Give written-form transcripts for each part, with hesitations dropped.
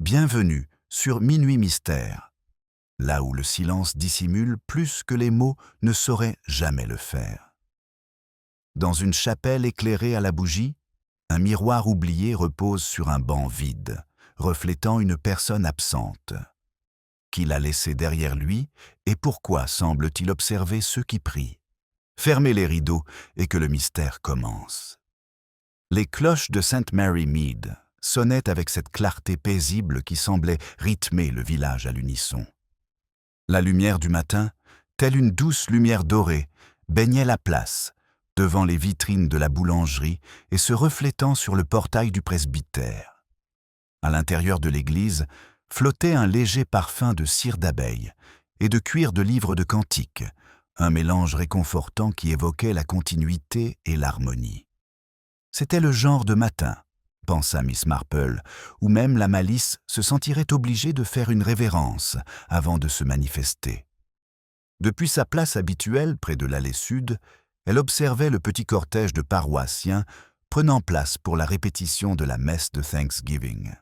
Bienvenue sur Minuit Mystère, là où le silence dissimule plus que les mots ne sauraient jamais le faire. Dans une chapelle éclairée à la bougie, un miroir oublié repose sur un banc vide, reflétant une personne absente. Qui l'a laissé derrière lui et pourquoi semble-t-il observer ceux qui prient? Fermez les rideaux et que le mystère commence. Les cloches de St. Mary Mead sonnaient avec cette clarté paisible qui semblait rythmer le village à l'unisson. La lumière du matin, telle une douce lumière dorée, baignait la place, devant les vitrines de la boulangerie et se reflétant sur le portail du presbytère. À l'intérieur de l'église flottait un léger parfum de cire d'abeille et de cuir de livres de cantiques, un mélange réconfortant qui évoquait la continuité et l'harmonie. C'était le genre de matin, pensa Miss Marple, où même la malice se sentirait obligée de faire une révérence avant de se manifester. Depuis sa place habituelle près de l'allée sud, elle observait le petit cortège de paroissiens prenant place pour la répétition de la messe de Thanksgiving.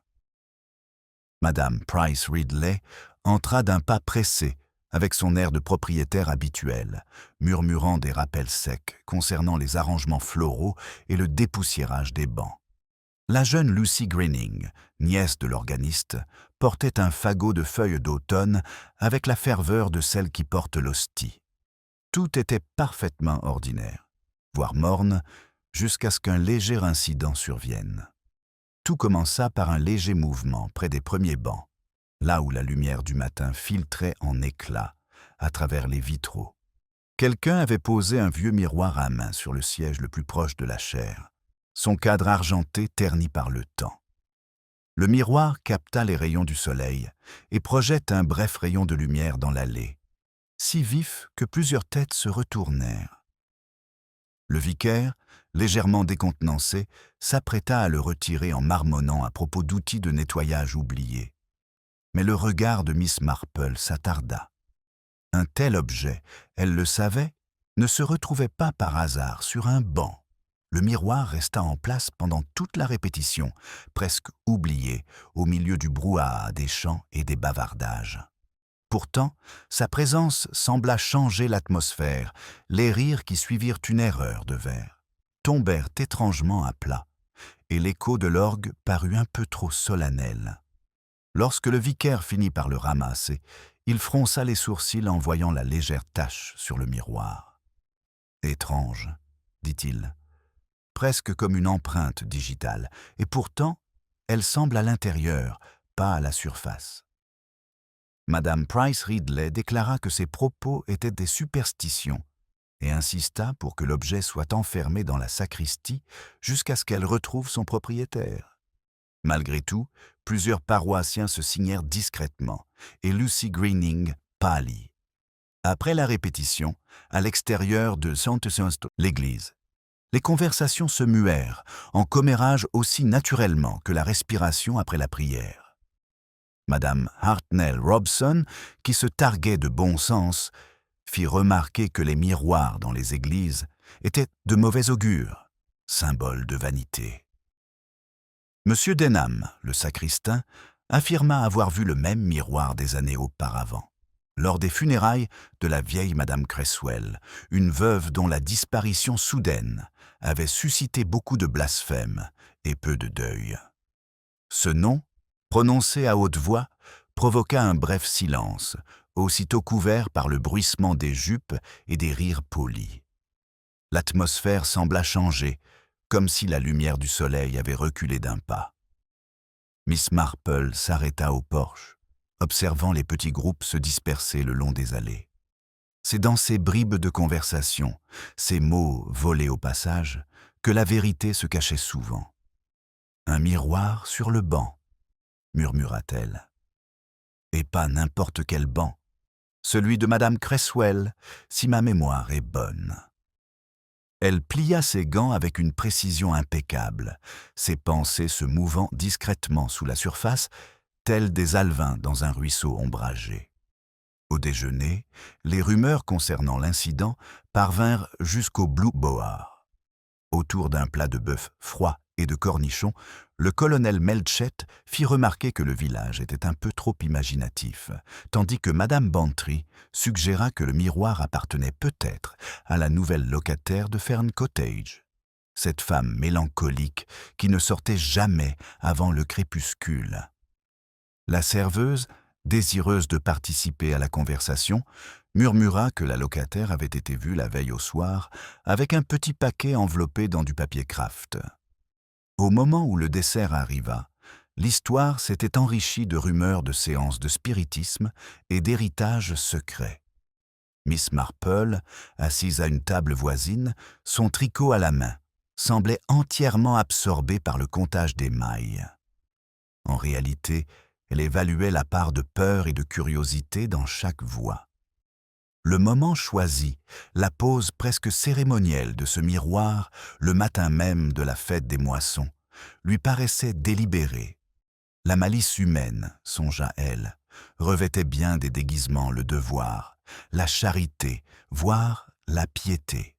Madame Price Ridley entra d'un pas pressé, avec son air de propriétaire habituel, murmurant des rappels secs concernant les arrangements floraux et le dépoussiérage des bancs. La jeune Lucy Greening, nièce de l'organiste, portait un fagot de feuilles d'automne avec la ferveur de celle qui porte l'hostie. Tout était parfaitement ordinaire, voire morne, jusqu'à ce qu'un léger incident survienne. Tout commença par un léger mouvement près des premiers bancs, là où la lumière du matin filtrait en éclats à travers les vitraux. Quelqu'un avait posé un vieux miroir à main sur le siège le plus proche de la chaire, son cadre argenté terni par le temps. Le miroir capta les rayons du soleil et projette un bref rayon de lumière dans l'allée, si vif que plusieurs têtes se retournèrent. Le vicaire, légèrement décontenancé, s'apprêta à le retirer en marmonnant à propos d'outils de nettoyage oubliés. Mais le regard de Miss Marple s'attarda. Un tel objet, elle le savait, ne se retrouvait pas par hasard sur un banc. Le miroir resta en place pendant toute la répétition, presque oublié au milieu du brouhaha des chants et des bavardages. Pourtant, sa présence sembla changer l'atmosphère. Les rires qui suivirent une erreur de vers tombèrent étrangement à plat, et l'écho de l'orgue parut un peu trop solennel. Lorsque le vicaire finit par le ramasser, il fronça les sourcils en voyant la légère tache sur le miroir. « Étrange, dit-il, presque comme une empreinte digitale, et pourtant, elle semble à l'intérieur, pas à la surface. » Madame Price Ridley déclara que ses propos étaient des superstitions et insista pour que l'objet soit enfermé dans la sacristie jusqu'à ce qu'elle retrouve son propriétaire. Malgré tout, plusieurs paroissiens se signèrent discrètement et Lucy Greening pâlit. Après la répétition, à l'extérieur de l'église, les conversations se muèrent en commérages aussi naturellement que la respiration après la prière. Madame Hartnell Robson, qui se targuait de bon sens, fit remarquer que les miroirs dans les églises étaient de mauvais augure, symbole de vanité. Monsieur Denham, le sacristain, affirma avoir vu le même miroir des années auparavant, lors des funérailles de la vieille Madame Cresswell, une veuve dont la disparition soudaine avait suscité beaucoup de blasphèmes et peu de deuil. Ce nom, prononcé à haute voix, provoqua un bref silence, aussitôt couvert par le bruissement des jupes et des rires polis. L'atmosphère sembla changer, comme si la lumière du soleil avait reculé d'un pas. Miss Marple s'arrêta au porche, observant les petits groupes se disperser le long des allées. C'est dans ces bribes de conversation, ces mots volés au passage, que la vérité se cachait souvent. « Un miroir sur le banc », murmura-t-elle. Et pas n'importe quel banc, celui de Madame Cresswell, si ma mémoire est bonne. Elle plia ses gants avec une précision impeccable, ses pensées se mouvant discrètement sous la surface, telles des alevins dans un ruisseau ombragé. Au déjeuner, les rumeurs concernant l'incident parvinrent jusqu'au Blue Boar. Autour d'un plat de bœuf froid et de cornichons, le colonel Melchett fit remarquer que le village était un peu trop imaginatif, tandis que Madame Bantry suggéra que le miroir appartenait peut-être à la nouvelle locataire de Fern Cottage, cette femme mélancolique qui ne sortait jamais avant le crépuscule. La serveuse, désireuse de participer à la conversation, murmura que la locataire avait été vue la veille au soir avec un petit paquet enveloppé dans du papier kraft. Au moment où le dessert arriva, l'histoire s'était enrichie de rumeurs de séances de spiritisme et d'héritages secrets. Miss Marple, assise à une table voisine, son tricot à la main, semblait entièrement absorbée par le comptage des mailles. En réalité, elle évaluait la part de peur et de curiosité dans chaque voix. Le moment choisi, la pose presque cérémonielle de ce miroir, le matin même de la fête des moissons, lui paraissait délibéré. La malice humaine, songea-elle, revêtait bien des déguisements le devoir, la charité, voire la piété.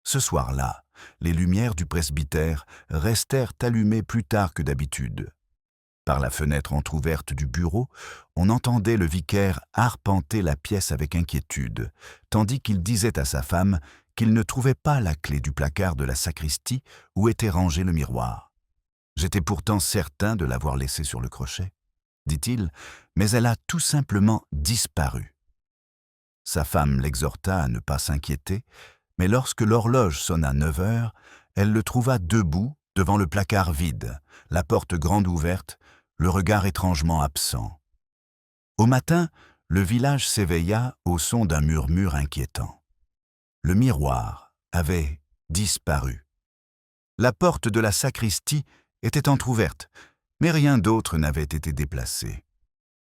Ce soir-là, les lumières du presbytère restèrent allumées plus tard que d'habitude. Par la fenêtre entr'ouverte du bureau, on entendait le vicaire arpenter la pièce avec inquiétude, tandis qu'il disait à sa femme qu'il ne trouvait pas la clé du placard de la sacristie où était rangé le miroir. « J'étais pourtant certain de l'avoir laissé sur le crochet, » dit-il, mais elle a tout simplement disparu. Sa femme l'exhorta à ne pas s'inquiéter, mais lorsque l'horloge sonna 9 heures, elle le trouva debout devant le placard vide, la porte grande ouverte, le regard étrangement absent. Au matin, le village s'éveilla au son d'un murmure inquiétant. Le miroir avait disparu. La porte de la sacristie était entr'ouverte, mais rien d'autre n'avait été déplacé.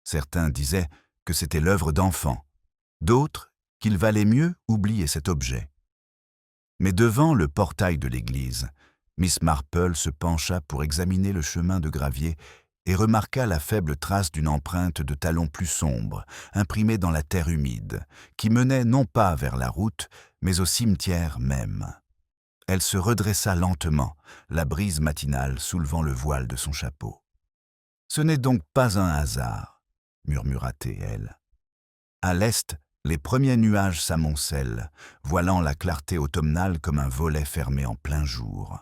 Certains disaient que c'était l'œuvre d'enfants, d'autres qu'il valait mieux oublier cet objet. Mais devant le portail de l'église, Miss Marple se pencha pour examiner le chemin de gravier et remarqua la faible trace d'une empreinte de talon plus sombre, imprimée dans la terre humide, qui menait non pas vers la route, mais au cimetière même. Elle se redressa lentement, la brise matinale soulevant le voile de son chapeau. « Ce n'est donc pas un hasard, » murmura-t-elle. À l'est, les premiers nuages s'amoncellent, voilant la clarté automnale comme un volet fermé en plein jour.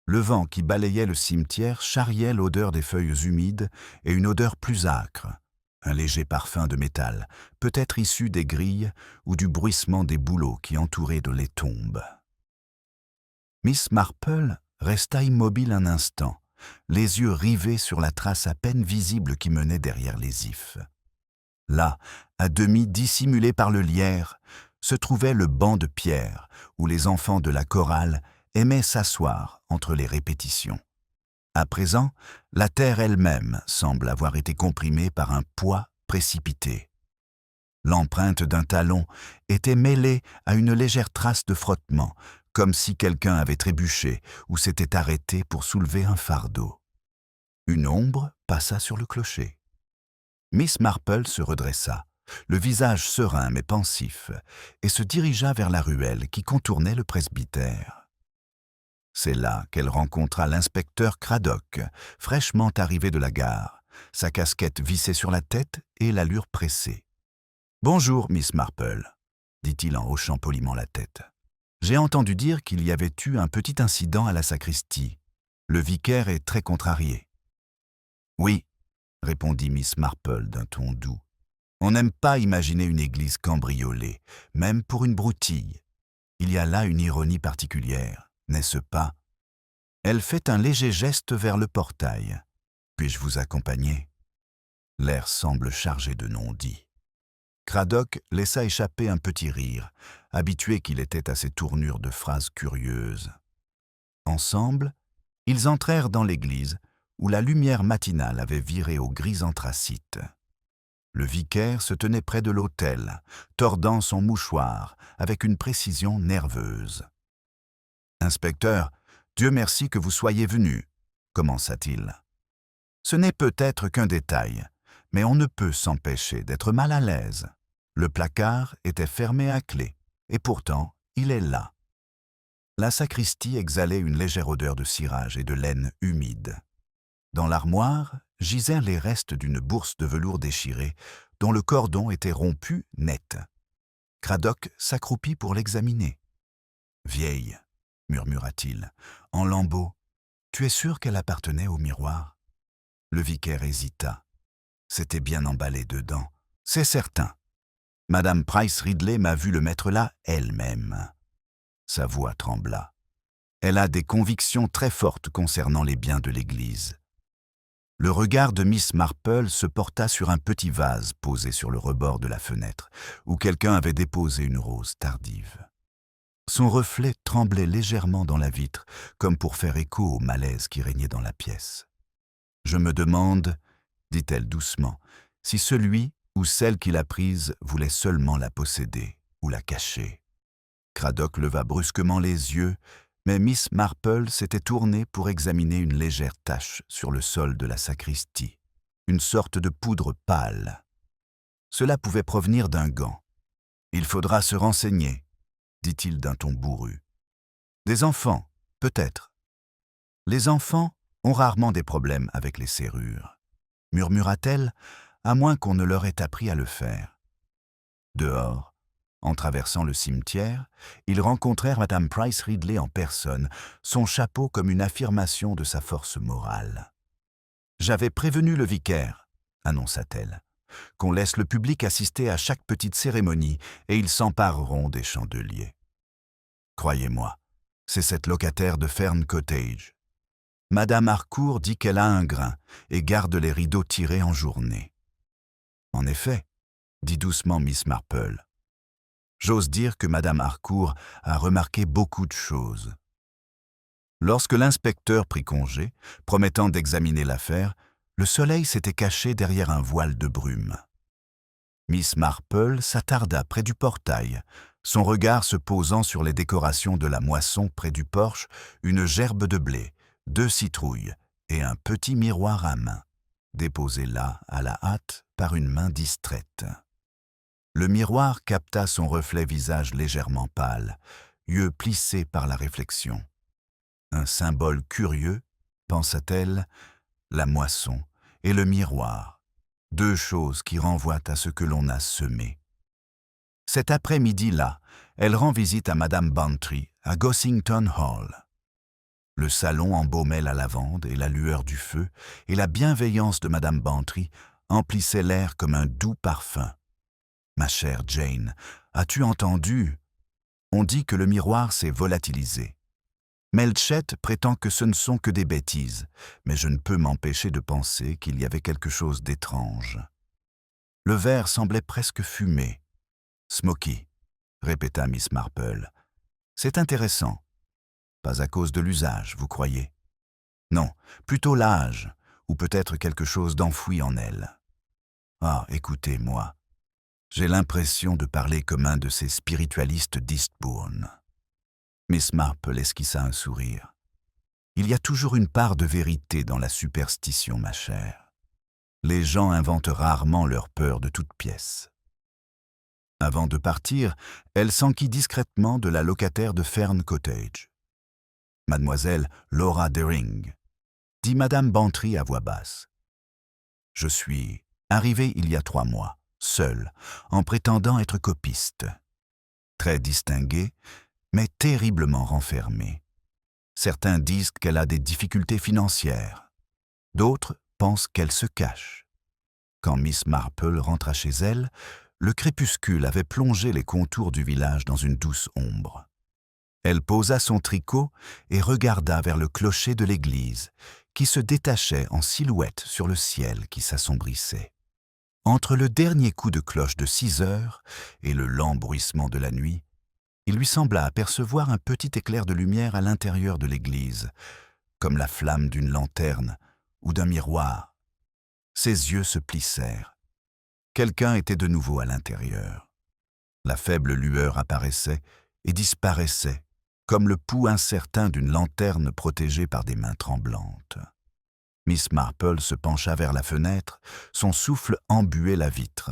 Le vent qui balayait le cimetière charriait l'odeur des feuilles humides et une odeur plus âcre, un léger parfum de métal, peut-être issu des grilles ou du bruissement des bouleaux qui entouraient les tombes. Miss Marple resta immobile un instant, les yeux rivés sur la trace à peine visible qui menait derrière les ifs. Là, à demi dissimulé par le lierre, se trouvait le banc de pierre où les enfants de la chorale aimaient s'asseoir entre les répétitions. À présent, la terre elle-même semble avoir été comprimée par un poids précipité. L'empreinte d'un talon était mêlée à une légère trace de frottement, comme si quelqu'un avait trébuché ou s'était arrêté pour soulever un fardeau. Une ombre passa sur le clocher. Miss Marple se redressa, le visage serein mais pensif, et se dirigea vers la ruelle qui contournait le presbytère. C'est là qu'elle rencontra l'inspecteur Craddock, fraîchement arrivé de la gare, sa casquette vissée sur la tête et l'allure pressée. « Bonjour, Miss Marple, » dit-il en hochant poliment la tête. « J'ai entendu dire qu'il y avait eu un petit incident à la sacristie. Le vicaire est très contrarié. »« Oui, » répondit Miss Marple d'un ton doux. « On n'aime pas imaginer une église cambriolée, même pour une broutille. Il y a là une ironie particulière, n'est-ce pas ? » Elle fait un léger geste vers le portail. « Puis-je vous accompagner ?» L'air semble chargé de non-dits. Craddock laissa échapper un petit rire, habitué qu'il était à ces tournures de phrases curieuses. Ensemble, ils entrèrent dans l'église, où la lumière matinale avait viré au gris anthracite. Le vicaire se tenait près de l'autel, tordant son mouchoir avec une précision nerveuse. « Inspecteur, Dieu merci que vous soyez venu, » commença-t-il. « Ce n'est peut-être qu'un détail, mais on ne peut s'empêcher d'être mal à l'aise. Le placard était fermé à clé, et pourtant il est là. » La sacristie exhalait une légère odeur de cirage et de laine humide. Dans l'armoire gisaient les restes d'une bourse de velours déchirée, dont le cordon était rompu net. Cradock s'accroupit pour l'examiner. « Vieille, murmura-t-il, en lambeaux, tu es sûr qu'elle appartenait au miroir ?» Le vicaire hésita. C'était bien emballé dedans, c'est certain. Madame Price Ridley m'a vu le mettre là elle-même. Sa voix trembla. Elle a des convictions très fortes concernant les biens de l'Église. Le regard de Miss Marple se porta sur un petit vase posé sur le rebord de la fenêtre, où quelqu'un avait déposé une rose tardive. Son reflet tremblait légèrement dans la vitre, comme pour faire écho au malaise qui régnait dans la pièce. « Je me demande, dit-elle doucement, si celui ou celle qui l'a prise voulait seulement la posséder ou la cacher. » Cradock leva brusquement les yeux, mais Miss Marple s'était tournée pour examiner une légère tache sur le sol de la sacristie, une sorte de poudre pâle. Cela pouvait provenir d'un gant. « Il faudra se renseigner, » dit-il d'un ton bourru. « Des enfants, peut-être. Les enfants ont rarement des problèmes avec les serrures, » murmura-t-elle, à moins qu'on ne leur ait appris à le faire. Dehors, en traversant le cimetière, ils rencontrèrent Madame Price Ridley en personne, son chapeau comme une affirmation de sa force morale. « J'avais prévenu le vicaire, » annonça-t-elle, « qu'on laisse le public assister à chaque petite cérémonie et ils s'empareront des chandeliers. Croyez-moi, c'est cette locataire de Fern Cottage. Madame Harcourt dit qu'elle a un grain et garde les rideaux tirés en journée. » « En effet, » dit doucement Miss Marple. « J'ose dire que Madame Harcourt a remarqué beaucoup de choses. » Lorsque l'inspecteur prit congé, promettant d'examiner l'affaire, le soleil s'était caché derrière un voile de brume. Miss Marple s'attarda près du portail, son regard se posant sur les décorations de la moisson près du porche, une gerbe de blé, 2 citrouilles et un petit miroir à main, déposé là, à la hâte, par une main distraite. Le miroir capta son reflet visage légèrement pâle, yeux plissés par la réflexion. Un symbole curieux, pensa-t-elle, la moisson et le miroir, 2 choses qui renvoient à ce que l'on a semé. Cet après-midi-là, elle rend visite à Madame Bantry à Gossington Hall. Le salon embaumait la lavande et la lueur du feu, et la bienveillance de Madame Bantry emplissait l'air comme un doux parfum. « Ma chère Jane, as-tu entendu? On dit que le miroir s'est volatilisé. Melchett prétend que ce ne sont que des bêtises, mais je ne peux m'empêcher de penser qu'il y avait quelque chose d'étrange. » Le verre semblait presque fumé. « Smoky, » répéta Miss Marple. « C'est intéressant. Pas à cause de l'usage, vous croyez? Non, plutôt l'âge, ou peut-être quelque chose d'enfoui en elle. Ah, écoutez, moi, j'ai l'impression de parler comme un de ces spiritualistes d'Eastbourne. » Miss Marple esquissa un sourire. « Il y a toujours une part de vérité dans la superstition, ma chère. Les gens inventent rarement leur peur de toutes pièces. » Avant de partir, elle s'enquit discrètement de la locataire de Fern Cottage. « Mademoiselle Laura Dering, » dit Madame Bantry à voix basse. « Je suis arrivée il y a 3 mois, seule, en prétendant être copiste. Très distinguée, mais terriblement renfermée. Certains disent qu'elle a des difficultés financières. D'autres pensent qu'elle se cache. » Quand Miss Marple rentra chez elle, le crépuscule avait plongé les contours du village dans une douce ombre. Elle posa son tricot et regarda vers le clocher de l'église, qui se détachait en silhouette sur le ciel qui s'assombrissait. Entre le dernier coup de cloche de 6 heures et le lent bruissement de la nuit, il lui sembla apercevoir un petit éclair de lumière à l'intérieur de l'église, comme la flamme d'une lanterne ou d'un miroir. Ses yeux se plissèrent. Quelqu'un était de nouveau à l'intérieur. La faible lueur apparaissait et disparaissait, comme le pouls incertain d'une lanterne protégée par des mains tremblantes. Miss Marple se pencha vers la fenêtre, son souffle embuait la vitre.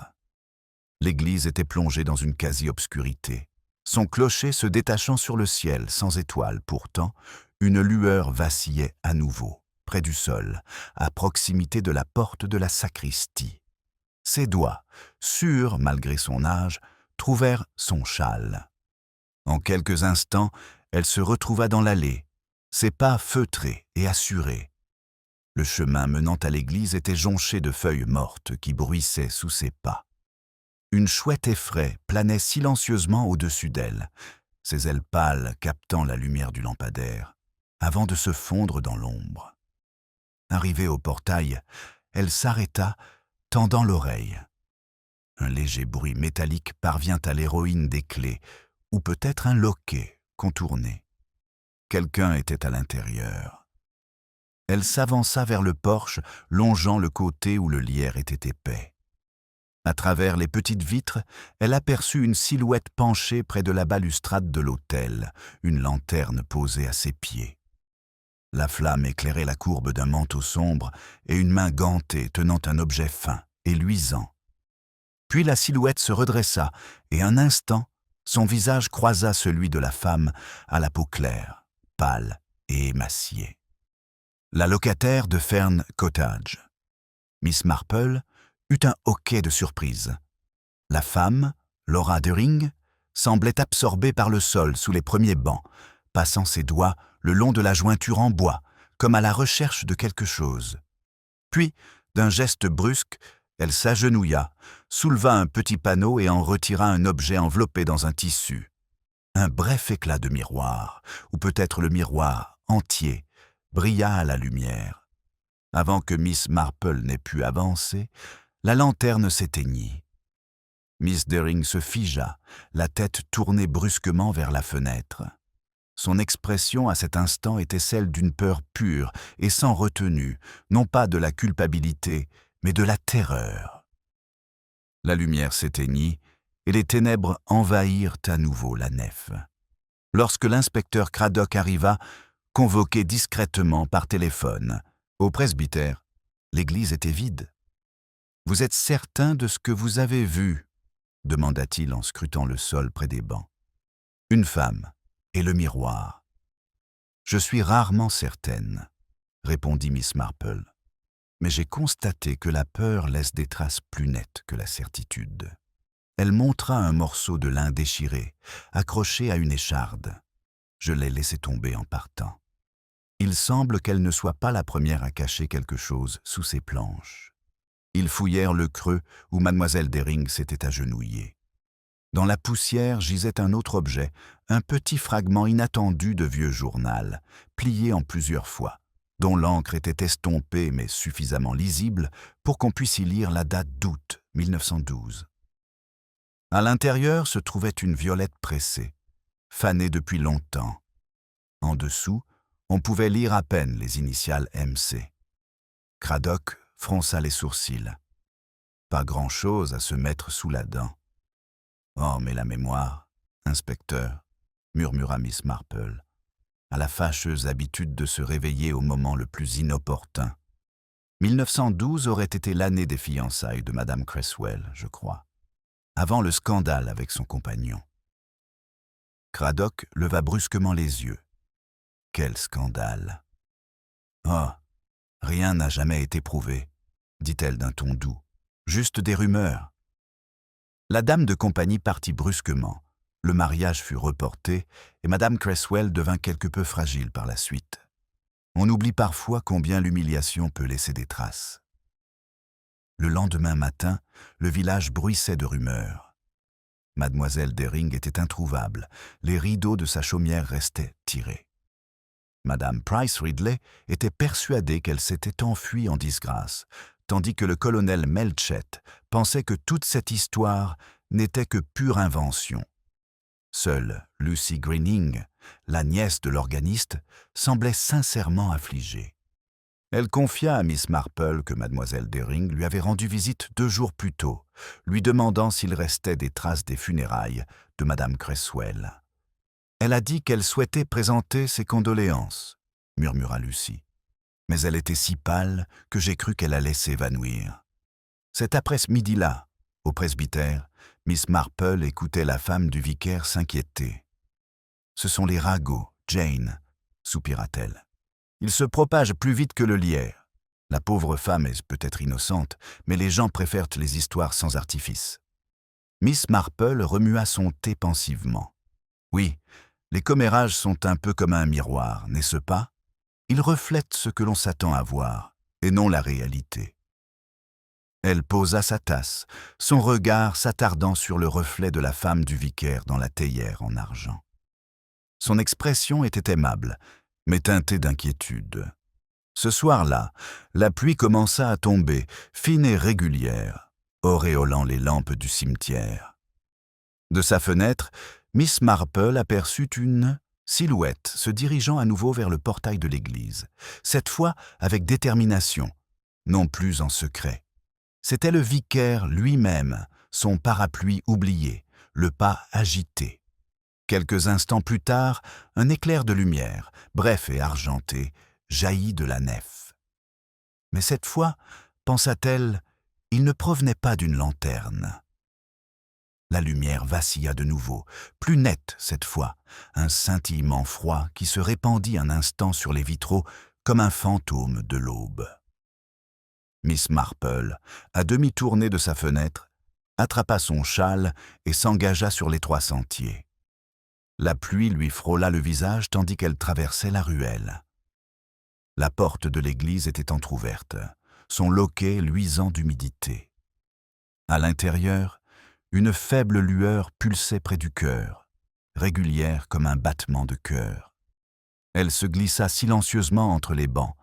L'église était plongée dans une quasi-obscurité. son clocher se détachant sur le ciel sans étoiles. Pourtant, une lueur vacillait à nouveau, près du sol, à proximité de la porte de la sacristie. Ses doigts, sûrs malgré son âge, trouvèrent son châle. En quelques instants, elle se retrouva dans l'allée, ses pas feutrés et assurés. Le chemin menant à l'église était jonché de feuilles mortes qui bruissaient sous ses pas. Une chouette effraie planait silencieusement au-dessus d'elle, ses ailes pâles captant la lumière du lampadaire, avant de se fondre dans l'ombre. Arrivée au portail, elle s'arrêta, tendant l'oreille. Un léger bruit métallique parvient à l'héroïne des clés, ou peut-être un loquet contourné. Quelqu'un était à l'intérieur. Elle s'avança vers le porche, longeant le côté où le lierre était épais. À travers les petites vitres, elle aperçut une silhouette penchée près de la balustrade de l'autel, une lanterne posée à ses pieds. La flamme éclairait la courbe d'un manteau sombre et une main gantée tenant un objet fin et luisant. Puis la silhouette se redressa et un instant, son visage croisa celui de la femme à la peau claire, pâle et émaciée. La locataire de Fern Cottage. Miss Marple eut un hoquet de surprise. La femme, Laura Dering, semblait absorbée par le sol sous les premiers bancs, passant ses doigts le long de la jointure en bois, comme à la recherche de quelque chose. Puis, d'un geste brusque, elle s'agenouilla, souleva un petit panneau et en retira un objet enveloppé dans un tissu. Un bref éclat de miroir, ou peut-être le miroir entier, brilla à la lumière. Avant que Miss Marple n'ait pu avancer, la lanterne s'éteignit. Miss Dering se figea, la tête tournée brusquement vers la fenêtre. Son expression à cet instant était celle d'une peur pure et sans retenue, non pas de la culpabilité, mais de la terreur. La lumière s'éteignit et les ténèbres envahirent à nouveau la nef. Lorsque l'inspecteur Craddock arriva, convoqué discrètement par téléphone, au presbytère, l'église était vide. « Vous êtes certain de ce que vous avez vu ?» demanda-t-il en scrutant le sol près des bancs. « Une femme et le miroir. »« Je suis rarement certaine, » répondit Miss Marple. « Mais j'ai constaté que la peur laisse des traces plus nettes que la certitude. » Elle montra un morceau de lin déchiré, accroché à une écharde. Je l'ai laissé tomber en partant. Il semble qu'elle ne soit pas la première à cacher quelque chose sous ces planches. Ils fouillèrent le creux où mademoiselle Dering s'était agenouillée. Dans la poussière gisait un autre objet, un petit fragment inattendu de vieux journal, plié en plusieurs fois, dont l'encre était estompée mais suffisamment lisible pour qu'on puisse y lire la date d'août 1912. À l'intérieur se trouvait une violette pressée, fanée depuis longtemps. En dessous, on pouvait lire à peine les initiales MC. Craddock fronça les sourcils. Pas grand-chose à se mettre sous la dent. « Oh, mais la mémoire, inspecteur, » murmura Miss Marple, à la fâcheuse habitude de se réveiller au moment le plus inopportun. 1912 aurait été l'année des fiançailles de Madame Cresswell, je crois, avant le scandale avec son compagnon. Craddock leva brusquement les yeux. Quel scandale! « Oh, rien n'a jamais été prouvé, » dit-elle d'un ton doux. « Juste des rumeurs. » La dame de compagnie partit brusquement. Le mariage fut reporté et Madame Cresswell devint quelque peu fragile par la suite. On oublie parfois combien l'humiliation peut laisser des traces. Le lendemain matin, le village bruissait de rumeurs. Mademoiselle Dering était introuvable, les rideaux de sa chaumière restaient tirés. Madame Price Ridley était persuadée qu'elle s'était enfuie en disgrâce, tandis que le colonel Melchett pensait que toute cette histoire n'était que pure invention. Seule Lucy Greening, la nièce de l'organiste, semblait sincèrement affligée. Elle confia à Miss Marple que mademoiselle Dering lui avait rendu visite 2 jours plus tôt, lui demandant s'il restait des traces des funérailles de madame Cresswell. « Elle a dit qu'elle souhaitait présenter ses condoléances, » murmura Lucy. « Mais elle était si pâle que j'ai cru qu'elle allait s'évanouir. C'est après ce midi-là, Au presbytère, Miss Marple écoutait la femme du vicaire s'inquiéter. « Ce sont les ragots, Jane, soupira-t-elle. Ils se propagent plus vite que le lierre. La pauvre femme est peut-être innocente, mais les gens préfèrent les histoires sans artifice. » Miss Marple remua son thé pensivement. « Oui, les commérages sont un peu comme un miroir, n'est-ce pas? Ils reflètent ce que l'on s'attend à voir, et non la réalité. » Elle posa sa tasse, son regard s'attardant sur le reflet de la femme du vicaire dans la théière en argent. Son expression était aimable, mais teintée d'inquiétude. Ce soir-là, la pluie commença à tomber, fine et régulière, auréolant les lampes du cimetière. De sa fenêtre, Miss Marple aperçut une silhouette se dirigeant à nouveau vers le portail de l'église, cette fois avec détermination, non plus en secret. C'était le vicaire lui-même, son parapluie oublié, le pas agité. Quelques instants plus tard, un éclair de lumière, bref et argenté, jaillit de la nef. Mais cette fois, pensa-t-elle, il ne provenait pas d'une lanterne. La lumière vacilla de nouveau, plus nette cette fois, un scintillement froid qui se répandit un instant sur les vitraux comme un fantôme de l'aube. Miss Marple, à demi tournée de sa fenêtre, attrapa son châle et s'engagea sur l'étroit sentier. La pluie lui frôla le visage tandis qu'elle traversait la ruelle. La porte de l'église était entr'ouverte, son loquet luisant d'humidité. À l'intérieur, une faible lueur pulsait près du cœur, régulière comme un battement de cœur. Elle se glissa silencieusement entre les bancs,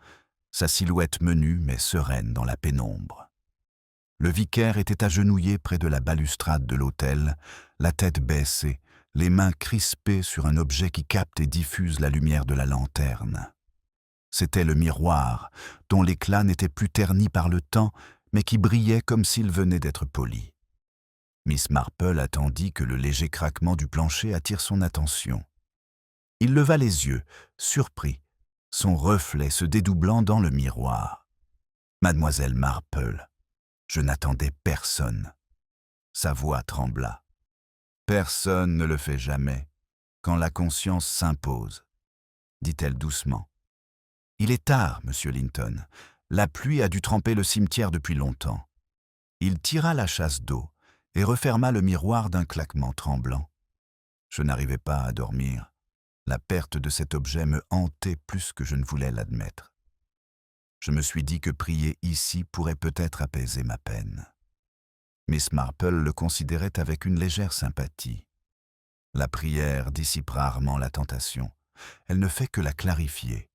sa silhouette menue mais sereine dans la pénombre. Le vicaire était agenouillé près de la balustrade de l'autel, la tête baissée, les mains crispées sur un objet qui capte et diffuse la lumière de la lanterne. C'était le miroir, dont l'éclat n'était plus terni par le temps, mais qui brillait comme s'il venait d'être poli. Miss Marple attendit que le léger craquement du plancher attire son attention. Il leva les yeux, surpris, son reflet se dédoublant dans le miroir. « Mademoiselle Marple, je n'attendais personne. » Sa voix trembla. « Personne ne le fait jamais, quand la conscience s'impose, » dit-elle doucement. « Il est tard, monsieur Linton. La pluie a dû tremper le cimetière depuis longtemps. » Il tira la chasse d'eau et referma le miroir d'un claquement tremblant. Je n'arrivais pas à dormir. La perte de cet objet me hantait plus que je ne voulais l'admettre. Je me suis dit que prier ici pourrait peut-être apaiser ma peine. Miss Marple le considérait avec une légère sympathie. La prière dissipe rarement la tentation. Elle ne fait que la clarifier.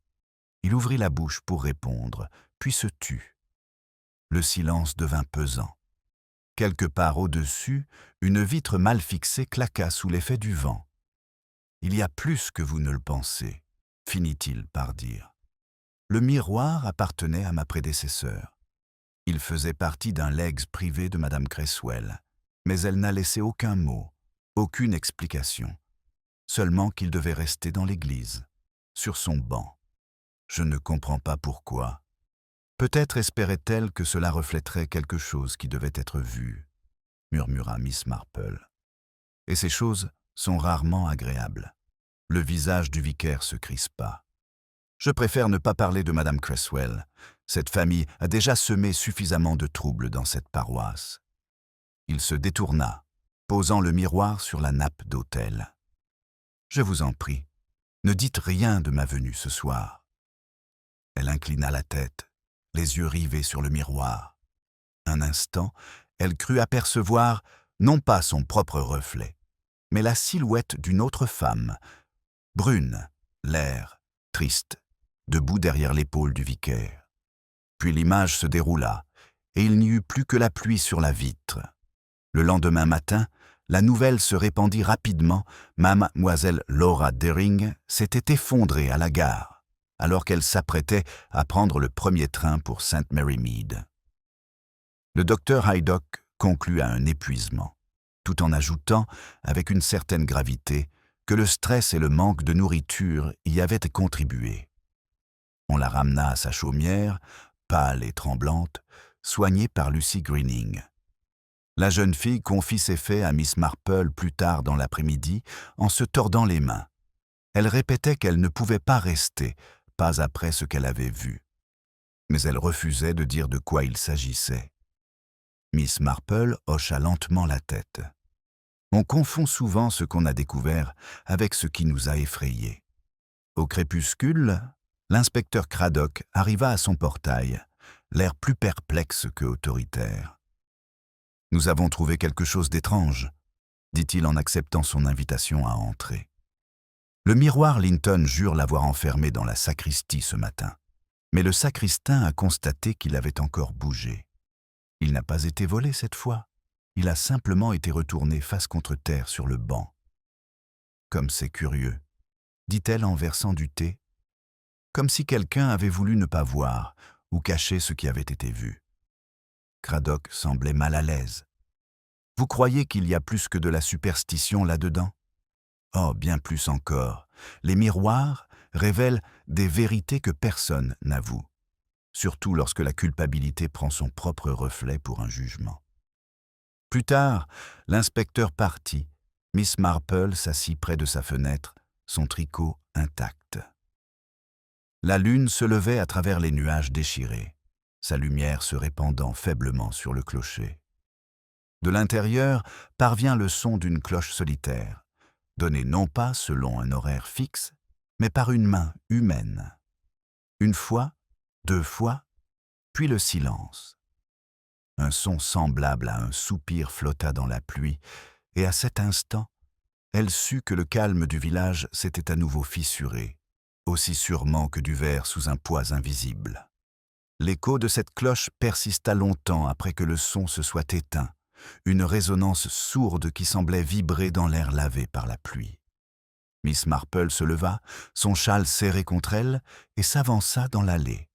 Il ouvrit la bouche pour répondre, puis se tut. Le silence devint pesant. Quelque part au-dessus, une vitre mal fixée claqua sous l'effet du vent. « Il y a plus que vous ne le pensez », finit-il par dire. Le miroir appartenait à ma prédécesseur. Il faisait partie d'un legs privé de Madame Cresswell, mais elle n'a laissé aucun mot, aucune explication, seulement qu'il devait rester dans l'église, sur son banc. Je ne comprends pas pourquoi. Peut-être espérait-elle que cela reflèterait quelque chose qui devait être vu, murmura Miss Marple. Et ces choses sont rarement agréables. Le visage du vicaire se crispa. Je préfère ne pas parler de Madame Cresswell. Cette famille a déjà semé suffisamment de troubles dans cette paroisse. Il se détourna, posant le miroir sur la nappe d'autel. Je vous en prie, ne dites rien de ma venue ce soir. Elle inclina la tête, les yeux rivés sur le miroir. Un instant, elle crut apercevoir non pas son propre reflet, mais la silhouette d'une autre femme, brune, l'air triste, debout derrière l'épaule du vicaire. Puis l'image se déroula, et il n'y eut plus que la pluie sur la vitre. Le lendemain matin, la nouvelle se répandit rapidement. Mademoiselle Laura Deering s'était effondrée à la gare, alors qu'elle s'apprêtait à prendre le premier train pour St. Mary Mead. Le docteur Haydock conclut à un épuisement, tout en ajoutant, avec une certaine gravité, que le stress et le manque de nourriture y avaient contribué. On la ramena à sa chaumière, pâle et tremblante, soignée par Lucy Greening. La jeune fille confie ces faits à Miss Marple plus tard dans l'après-midi en se tordant les mains. Elle répétait qu'elle ne pouvait pas rester, pas après ce qu'elle avait vu. Mais elle refusait de dire de quoi il s'agissait. Miss Marple hocha lentement la tête. On confond souvent ce qu'on a découvert avec ce qui nous a effrayés. Au crépuscule, l'inspecteur Craddock arriva à son portail, l'air plus perplexe que autoritaire. « Nous avons trouvé quelque chose d'étrange », dit-il en acceptant son invitation à entrer. Le miroir Linton jure l'avoir enfermé dans la sacristie ce matin, mais le sacristain a constaté qu'il avait encore bougé. Il n'a pas été volé cette fois, il a simplement été retourné face contre terre sur le banc. « Comme c'est curieux », dit-elle en versant du thé, comme si quelqu'un avait voulu ne pas voir ou cacher ce qui avait été vu. Craddock semblait mal à l'aise. « Vous croyez qu'il y a plus que de la superstition là-dedans ? Oh, bien plus encore. Les miroirs révèlent des vérités que personne n'avoue, surtout lorsque la culpabilité prend son propre reflet pour un jugement. » Plus tard, l'inspecteur partit. Miss Marple s'assit près de sa fenêtre, son tricot intact. La lune se levait à travers les nuages déchirés, sa lumière se répandant faiblement sur le clocher. De l'intérieur parvient le son d'une cloche solitaire, donnée non pas selon un horaire fixe, mais par une main humaine. Une fois, 2 fois, puis le silence. Un son semblable à un soupir flotta dans la pluie, et à cet instant, elle sut que le calme du village s'était à nouveau fissuré, aussi sûrement que du verre sous un poids invisible. L'écho de cette cloche persista longtemps après que le son se soit éteint, une résonance sourde qui semblait vibrer dans l'air lavé par la pluie. Miss Marple se leva, son châle serré contre elle, et s'avança dans l'allée.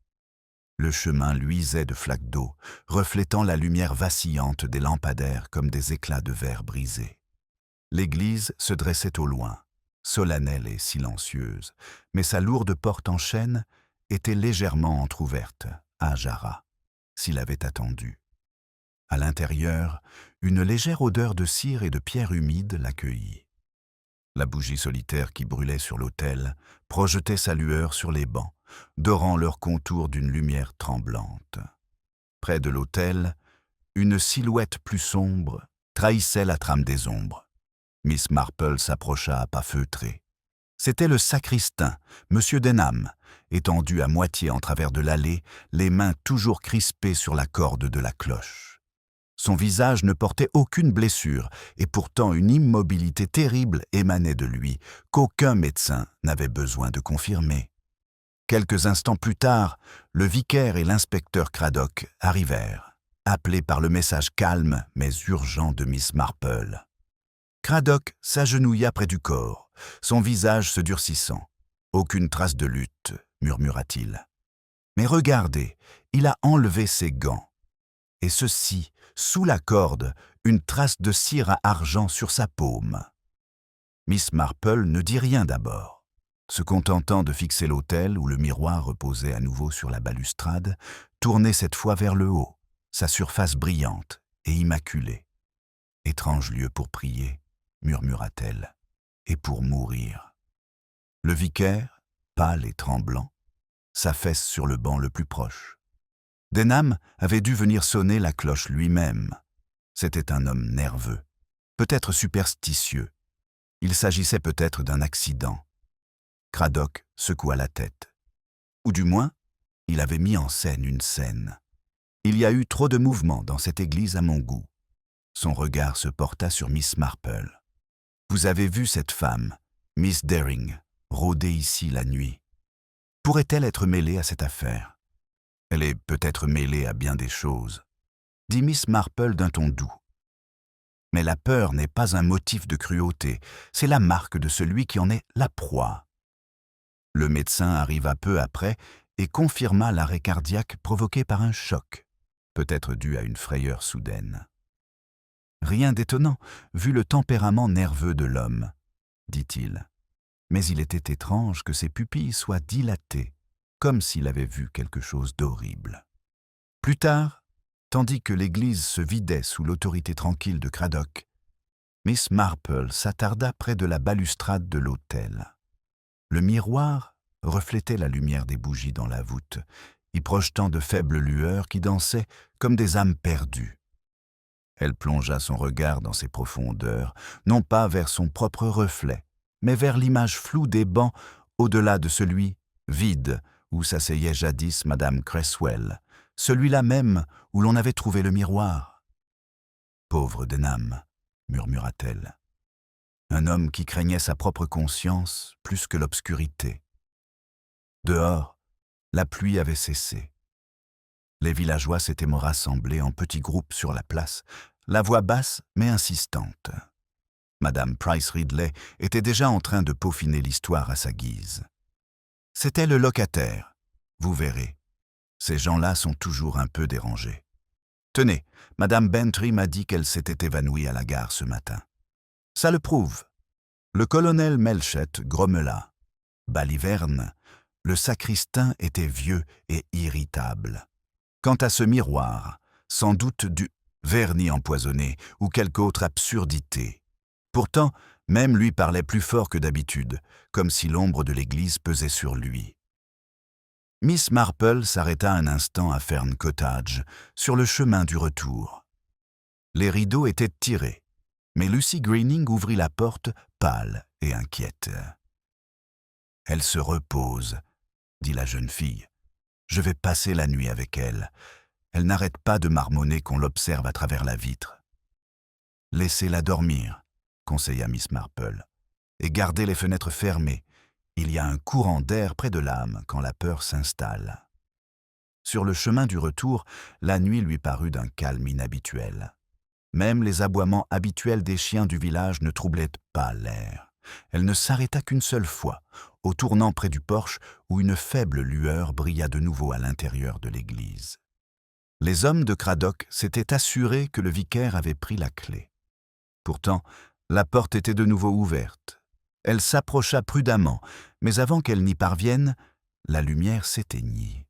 Le chemin luisait de flaques d'eau, reflétant la lumière vacillante des lampadaires comme des éclats de verre brisés. L'église se dressait au loin, solennelle et silencieuse, mais sa lourde porte en chêne était légèrement entr'ouverte, à Jarrah, s'il avait attendu. À l'intérieur, une légère odeur de cire et de pierre humide l'accueillit. La bougie solitaire qui brûlait sur l'autel projetait sa lueur sur les bancs, dorant leurs contours d'une lumière tremblante. Près de l'autel, une silhouette plus sombre trahissait la trame des ombres. Miss Marple s'approcha à pas feutrés. C'était le sacristain, M. Denham, étendu à moitié en travers de l'allée, les mains toujours crispées sur la corde de la cloche. Son visage ne portait aucune blessure, et pourtant une immobilité terrible émanait de lui, qu'aucun médecin n'avait besoin de confirmer. Quelques instants plus tard, le vicaire et l'inspecteur Craddock arrivèrent, appelés par le message calme mais urgent de Miss Marple. Craddock s'agenouilla près du corps, son visage se durcissant. « Aucune trace de lutte », murmura-t-il. « Mais regardez, il a enlevé ses gants. Et ceci, sous la corde, une trace de cire à argent sur sa paume. » Miss Marple ne dit rien d'abord, se contentant de fixer l'autel où le miroir reposait à nouveau sur la balustrade, tourné cette fois vers le haut, sa surface brillante et immaculée. « Étrange lieu pour prier », murmura-t-elle, « et pour mourir. » Le vicaire, pâle et tremblant, s'affaisse sur le banc le plus proche. Denham avait dû venir sonner la cloche lui-même. C'était un homme nerveux, peut-être superstitieux. Il s'agissait peut-être d'un accident. Craddock secoua la tête. Ou du moins, il avait mis en scène une scène. Il y a eu trop de mouvement dans cette église à mon goût. Son regard se porta sur Miss Marple. « Vous avez vu cette femme, Miss Daring, rôder ici la nuit. Pourrait-elle être mêlée à cette affaire ? Elle est peut-être mêlée à bien des choses, » dit Miss Marple d'un ton doux. « Mais la peur n'est pas un motif de cruauté, c'est la marque de celui qui en est la proie. » Le médecin arriva peu après et confirma l'arrêt cardiaque provoqué par un choc, peut-être dû à une frayeur soudaine. « Rien d'étonnant, vu le tempérament nerveux de l'homme, » dit-il. Mais il était étrange que ses pupilles soient dilatées, comme s'il avait vu quelque chose d'horrible. Plus tard, Tandis que l'église se vidait sous l'autorité tranquille de Cradock, Miss Marple s'attarda près de la balustrade de l'autel. Le miroir reflétait la lumière des bougies dans la voûte, y projetant de faibles lueurs qui dansaient comme des âmes perdues. Elle plongea son regard dans ses profondeurs, non pas vers son propre reflet, mais vers l'image floue des bancs au-delà de celui vide où s'asseyait jadis Madame Cresswell, celui-là même où l'on avait trouvé le miroir. « Pauvre Denham !» murmura-t-elle. Un homme qui craignait sa propre conscience plus que l'obscurité. Dehors, la pluie avait cessé. Les villageois s'étaient rassemblés en petits groupes sur la place, la voix basse mais insistante. Madame Price Ridley était déjà en train de peaufiner l'histoire à sa guise. C'était le locataire, vous verrez. Ces gens-là sont toujours un peu dérangés. Tenez, Madame Bantry m'a dit qu'elle s'était évanouie à la gare ce matin. Ça le prouve. Le colonel Melchett grommela. Baliverne, le sacristain était vieux et irritable. Quant à ce miroir, sans doute du vernis empoisonné ou quelque autre absurdité. Pourtant, même lui parlait plus fort que d'habitude, comme si l'ombre de l'église pesait sur lui. Miss Marple s'arrêta un instant à Fern Cottage, sur le chemin du retour. Les rideaux étaient tirés, mais Lucy Greening ouvrit la porte, pâle et inquiète. « Elle se repose, » dit la jeune fille. « Je vais passer la nuit avec elle. Elle n'arrête pas de marmonner qu'on l'observe à travers la vitre. »« Laissez-la dormir, » conseilla Miss Marple, « et gardez les fenêtres fermées. Il y a un courant d'air près de l'âme quand la peur s'installe. » Sur le chemin du retour, la nuit lui parut d'un calme inhabituel. Même les aboiements habituels des chiens du village ne troublaient pas l'air. Elle ne s'arrêta qu'une seule fois, au tournant près du porche où une faible lueur brilla de nouveau à l'intérieur de l'église. Les hommes de Cradock s'étaient assurés que le vicaire avait pris la clé. Pourtant, la porte était de nouveau ouverte. Elle s'approcha prudemment, mais avant qu'elle n'y parvienne, la lumière s'éteignit.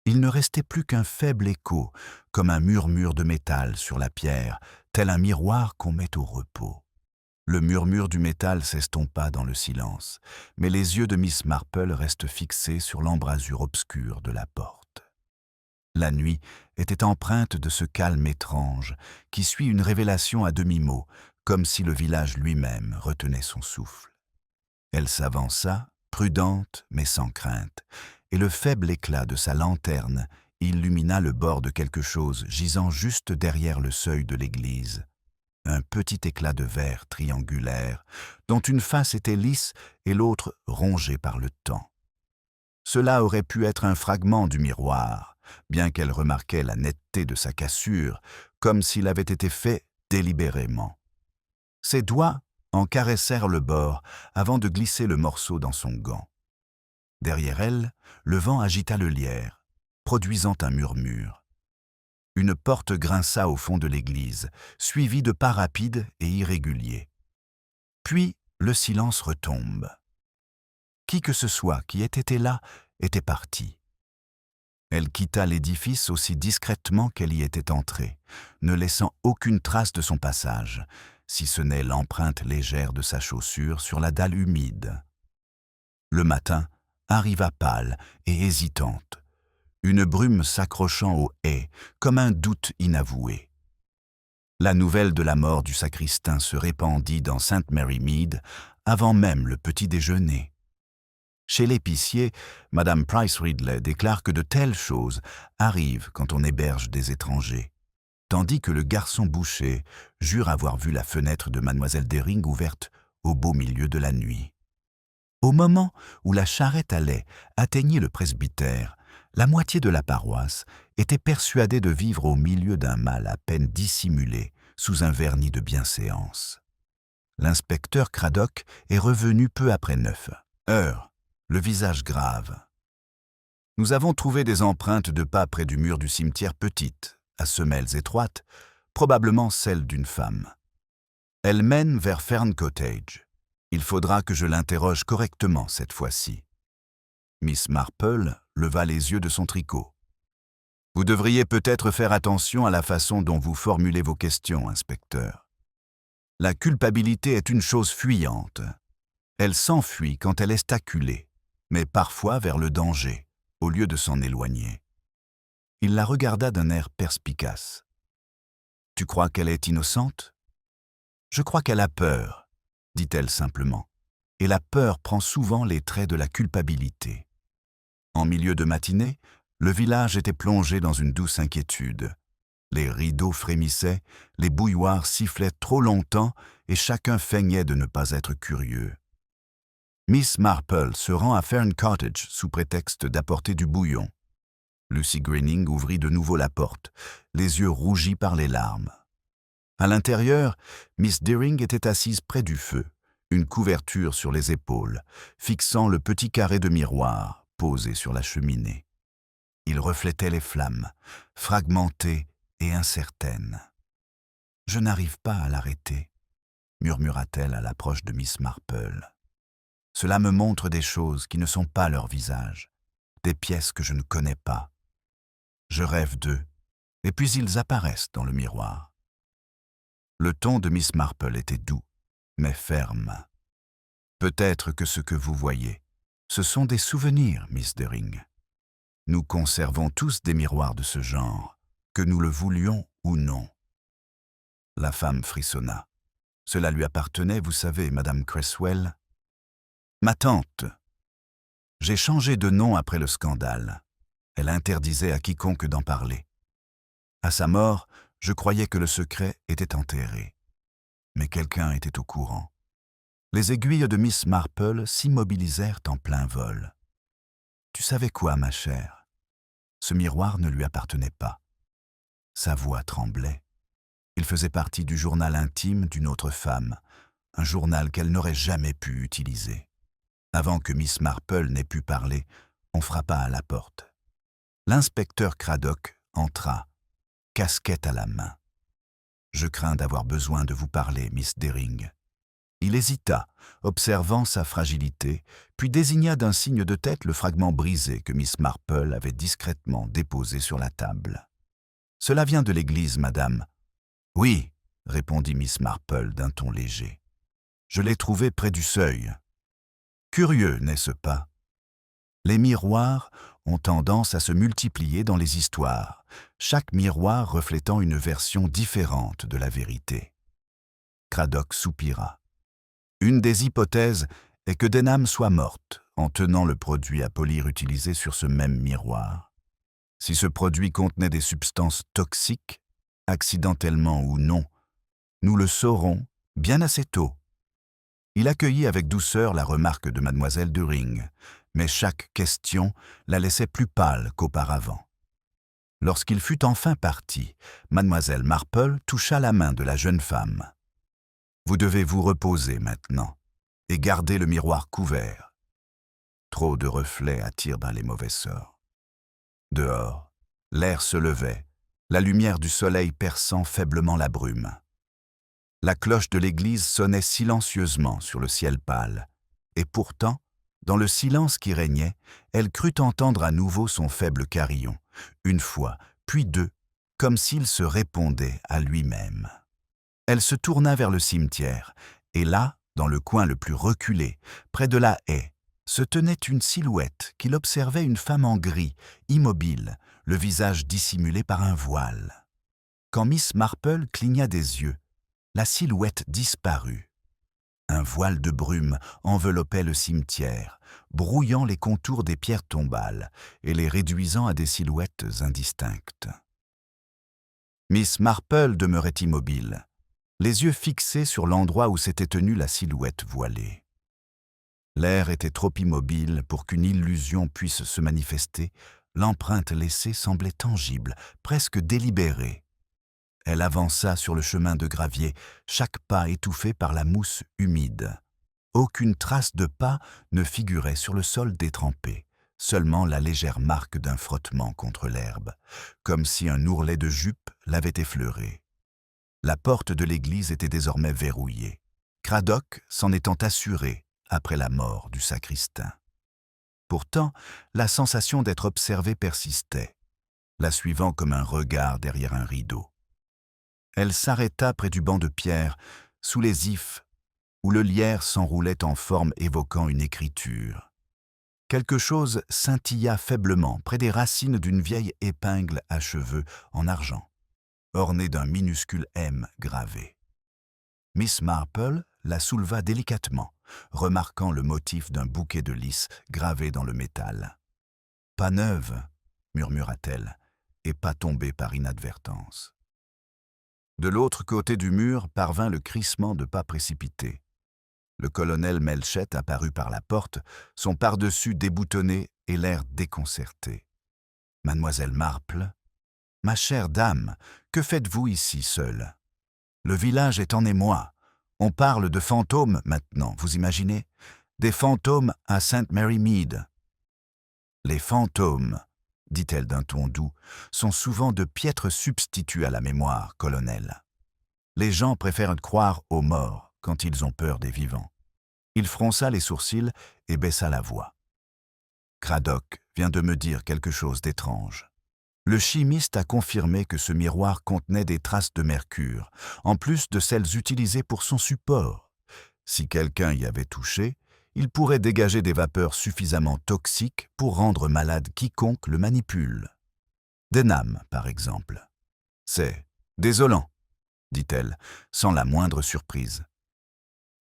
Il ne restait plus qu'un faible écho, comme un murmure de métal sur la pierre, tel un miroir qu'on met au repos. Le murmure du métal s'estompa dans le silence, mais les yeux de Miss Marple restent fixés sur l'embrasure obscure de la porte. La nuit était empreinte de ce calme étrange qui suit une révélation à demi-mot, comme si le village lui-même retenait son souffle. Elle s'avança, prudente mais sans crainte, et le faible éclat de sa lanterne illumina le bord de quelque chose gisant juste derrière le seuil de l'église. Un petit éclat de verre triangulaire, dont une face était lisse et l'autre rongée par le temps. Cela aurait pu être un fragment du miroir, bien qu'elle remarquait la netteté de sa cassure, comme s'il avait été fait délibérément. Ses doigts en caressèrent le bord avant de glisser le morceau dans son gant. Derrière elle, le vent agita le lierre, produisant un murmure. Une porte grinça au fond de l'église, suivie de pas rapides et irréguliers. Puis le silence retombe. Qui que ce soit qui ait été là était parti. Elle quitta l'édifice aussi discrètement qu'elle y était entrée, ne laissant aucune trace de son passage, si ce n'est l'empreinte légère de sa chaussure sur la dalle humide. Le matin arriva pâle et hésitante, une brume s'accrochant aux haies comme un doute inavoué. La nouvelle de la mort du sacristain se répandit dans St. Mary Mead avant même le petit déjeuner. Chez l'épicier, Madame Price Ridley déclare que de telles choses arrivent quand on héberge des étrangers, tandis que le garçon boucher jure avoir vu la fenêtre de Mademoiselle Dering ouverte au beau milieu de la nuit. Au moment où la charrette à lait atteignit le presbytère, la moitié de la paroisse était persuadée de vivre au milieu d'un mal à peine dissimulé sous un vernis de bienséance. L'inspecteur Cradock est revenu peu après 9h, le visage grave. « Nous avons trouvé des empreintes de pas près du mur du cimetière petites, à semelles étroites, probablement celles d'une femme. Elle mène vers Fern Cottage. Il faudra que je l'interroge correctement cette fois-ci. » Miss Marple leva les yeux de son tricot. Vous devriez peut-être faire attention à la façon dont vous formulez vos questions, inspecteur. La culpabilité est une chose fuyante. Elle s'enfuit quand elle est acculée, mais parfois vers le danger, au lieu de s'en éloigner. Il la regarda d'un air perspicace. « Tu crois qu'elle est innocente ?»« Je crois qu'elle a peur, » dit-elle simplement. Et la peur prend souvent les traits de la culpabilité. En milieu de matinée, le village était plongé dans une douce inquiétude. Les rideaux frémissaient, les bouilloires sifflaient trop longtemps et chacun feignait de ne pas être curieux. Miss Marple se rend à Fern Cottage sous prétexte d'apporter du bouillon. Lucy Greening ouvrit de nouveau la porte, les yeux rougis par les larmes. À l'intérieur, Miss Dearing était assise près du feu, une couverture sur les épaules, fixant le petit carré de miroir posé sur la cheminée. Il reflétait les flammes, fragmentées et incertaines. « Je n'arrive pas à l'arrêter », murmura-t-elle à l'approche de Miss Marple. « Cela me montre des choses qui ne sont pas leur visage, des pièces que je ne connais pas. Je rêve d'eux, et puis ils apparaissent dans le miroir. » Le ton de Miss Marple était doux, mais ferme. « Peut-être que ce que vous voyez, ce sont des souvenirs, Miss Dearing. Nous conservons tous des miroirs de ce genre, que nous le voulions ou non. » La femme frissonna. Cela lui appartenait, vous savez, Madame Cresswell. « Ma tante. J'ai changé de nom après le scandale. Elle interdisait à quiconque d'en parler. À sa mort, je croyais que le secret était enterré. Mais quelqu'un était au courant. Les aiguilles de Miss Marple s'immobilisèrent en plein vol. « Tu savais quoi, ma chère ? Ce miroir ne lui appartenait pas. » Sa voix tremblait. Il faisait partie du journal intime d'une autre femme, un journal qu'elle n'aurait jamais pu utiliser. Avant que Miss Marple n'ait pu parler, on frappa à la porte. L'inspecteur Craddock entra, casquette à la main. « Je crains d'avoir besoin de vous parler, Miss Dearing. » Il hésita, observant sa fragilité, puis désigna d'un signe de tête le fragment brisé que Miss Marple avait discrètement déposé sur la table. « Cela vient de l'église, madame. »« Oui, » répondit Miss Marple d'un ton léger. « Je l'ai trouvé près du seuil. » Curieux, n'est-ce pas? Les miroirs ont tendance à se multiplier dans les histoires, chaque miroir reflétant une version différente de la vérité. Craddock soupira. Une des hypothèses est que Denham soit morte en tenant le produit à polir utilisé sur ce même miroir. Si ce produit contenait des substances toxiques, accidentellement ou non, nous le saurons bien assez tôt. Il accueillit avec douceur la remarque de mademoiselle Dearing, mais chaque question la laissait plus pâle qu'auparavant. Lorsqu'il fut enfin parti, mademoiselle Marple toucha la main de la jeune femme. « Vous devez vous reposer maintenant et garder le miroir couvert. Trop de reflets attirent dans les mauvais sorts. » Dehors, l'air se levait, la lumière du soleil perçant faiblement la brume. La cloche de l'église sonnait silencieusement sur le ciel pâle, et pourtant, dans le silence qui régnait, elle crut entendre à nouveau son faible carillon, une fois, puis deux, comme s'il se répondait à lui-même. Elle se tourna vers le cimetière, et là, dans le coin le plus reculé, près de la haie, se tenait une silhouette qu'il observait, une femme en gris, immobile, le visage dissimulé par un voile. Quand Miss Marple cligna des yeux, la silhouette disparut. Un voile de brume enveloppait le cimetière, brouillant les contours des pierres tombales et les réduisant à des silhouettes indistinctes. Miss Marple demeurait immobile, les yeux fixés sur l'endroit où s'était tenue la silhouette voilée. L'air était trop immobile pour qu'une illusion puisse se manifester, l'empreinte laissée semblait tangible, presque délibérée. Elle avança sur le chemin de gravier, chaque pas étouffé par la mousse humide. Aucune trace de pas ne figurait sur le sol détrempé, seulement la légère marque d'un frottement contre l'herbe, comme si un ourlet de jupe l'avait effleuré. La porte de l'église était désormais verrouillée, Craddock s'en étant assuré après la mort du sacristain. Pourtant, la sensation d'être observé persistait. la suivant comme un regard derrière un rideau. Elle s'arrêta près du banc de pierre, sous les ifs, où le lierre s'enroulait en forme évoquant une écriture. Quelque chose scintilla faiblement près des racines d'une vieille épingle à cheveux en argent, ornée d'un minuscule M gravé. Miss Marple la souleva délicatement, remarquant le motif d'un bouquet de lys gravé dans le métal. « Pas neuve », murmura-t-elle, et pas tombée par inadvertance. De l'autre côté du mur parvint le crissement de pas précipités. Le colonel Melchett apparut par la porte, son pardessus déboutonné et l'air déconcerté. « Mademoiselle Marple, ma chère dame, que faites-vous ici seule? Le village est en émoi. On parle de fantômes maintenant, vous imaginez? Des fantômes à St. Mary Mead. » « Les fantômes, dit-elle d'un ton doux, sont souvent de piètres substituts à la mémoire, colonel. Les gens préfèrent croire aux morts quand ils ont peur des vivants. » Il fronça les sourcils et baissa la voix. « Cradock vient de me dire quelque chose d'étrange. Le chimiste a confirmé que ce miroir contenait des traces de mercure, en plus de celles utilisées pour son support. Si quelqu'un y avait touché, il pourrait dégager des vapeurs suffisamment toxiques pour rendre malade quiconque le manipule. Denham, par exemple. C'est désolant, dit-elle, sans la moindre surprise.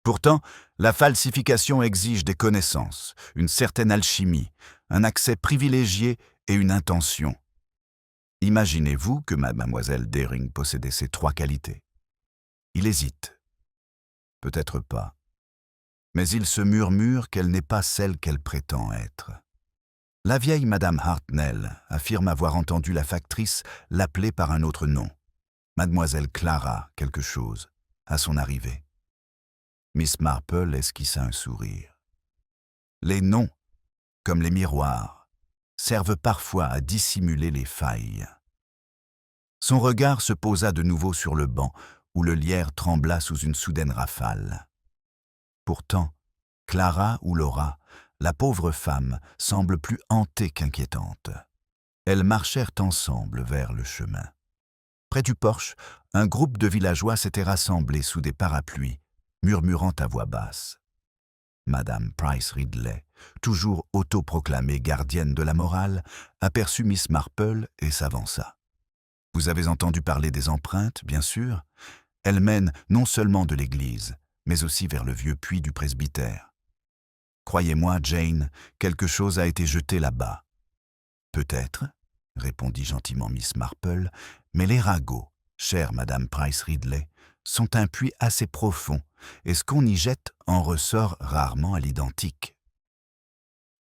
Pourtant, la falsification exige des connaissances, une certaine alchimie, un accès privilégié et une intention. Imaginez-vous que mademoiselle Dering possédait ces trois qualités. Il hésite. Peut-être pas. Mais il se murmure qu'elle n'est pas celle qu'elle prétend être. La vieille madame Hartnell affirme avoir entendu la factrice l'appeler par un autre nom, mademoiselle Clara quelque chose, à son arrivée. Miss Marple esquissa un sourire. Les noms, comme les miroirs, servent parfois à dissimuler les failles. Son regard se posa de nouveau sur le banc, où le lierre trembla sous une soudaine rafale. Pourtant, Clara ou Laura, la pauvre femme, semble plus hantée qu'inquiétante. Elles marchèrent ensemble vers le chemin. Près du porche, un groupe de villageois s'était rassemblé sous des parapluies, murmurant à voix basse. Madame Price Ridley, toujours autoproclamée gardienne de la morale, aperçut Miss Marple et s'avança. « Vous avez entendu parler des empreintes, bien sûr. Elles mènent non seulement de l'église, mais aussi vers le vieux puits du presbytère. Croyez-moi, Jane, quelque chose a été jeté là-bas. »« Peut-être, » répondit gentiment Miss Marple, « mais les ragots, chère Madame Price Ridley, sont un puits assez profond, et ce qu'on y jette en ressort rarement à l'identique. »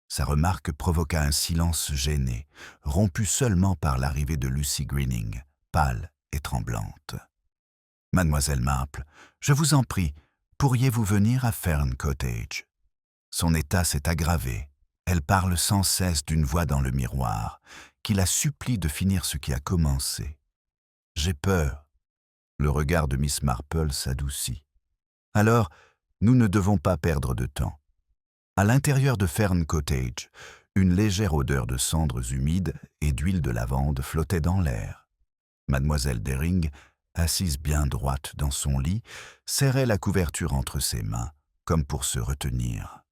Sa remarque provoqua un silence gêné, rompu seulement par l'arrivée de Lucy Greening, pâle et tremblante. « Mademoiselle Marple, je vous en prie, pourriez-vous venir à Fern Cottage? Son état s'est aggravé. Elle parle sans cesse d'une voix dans le miroir, qui la supplie de finir ce qui a commencé. J'ai peur. » Le regard de Miss Marple s'adoucit. « Alors, nous ne devons pas perdre de temps. » À l'intérieur de Fern Cottage, une légère odeur de cendres humides et d'huile de lavande flottait dans l'air. Mademoiselle Dering, assise bien droite dans son lit, serrait la couverture entre ses mains, comme pour se retenir.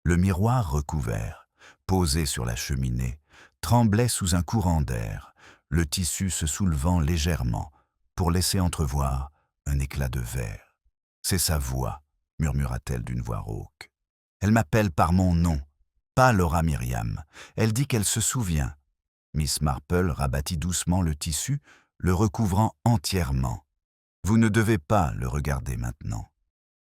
Le miroir recouvert, posé sur la cheminée, tremblait sous un courant d'air, le tissu se soulevant légèrement, pour laisser entrevoir un éclat de verre. « C'est sa voix, » murmura-t-elle d'une voix rauque. « Elle m'appelle par mon nom, pas Laura Myriam. Elle dit qu'elle se souvient. » Miss Marple rabattit doucement le tissu, le recouvrant entièrement. « Vous ne devez pas le regarder maintenant, »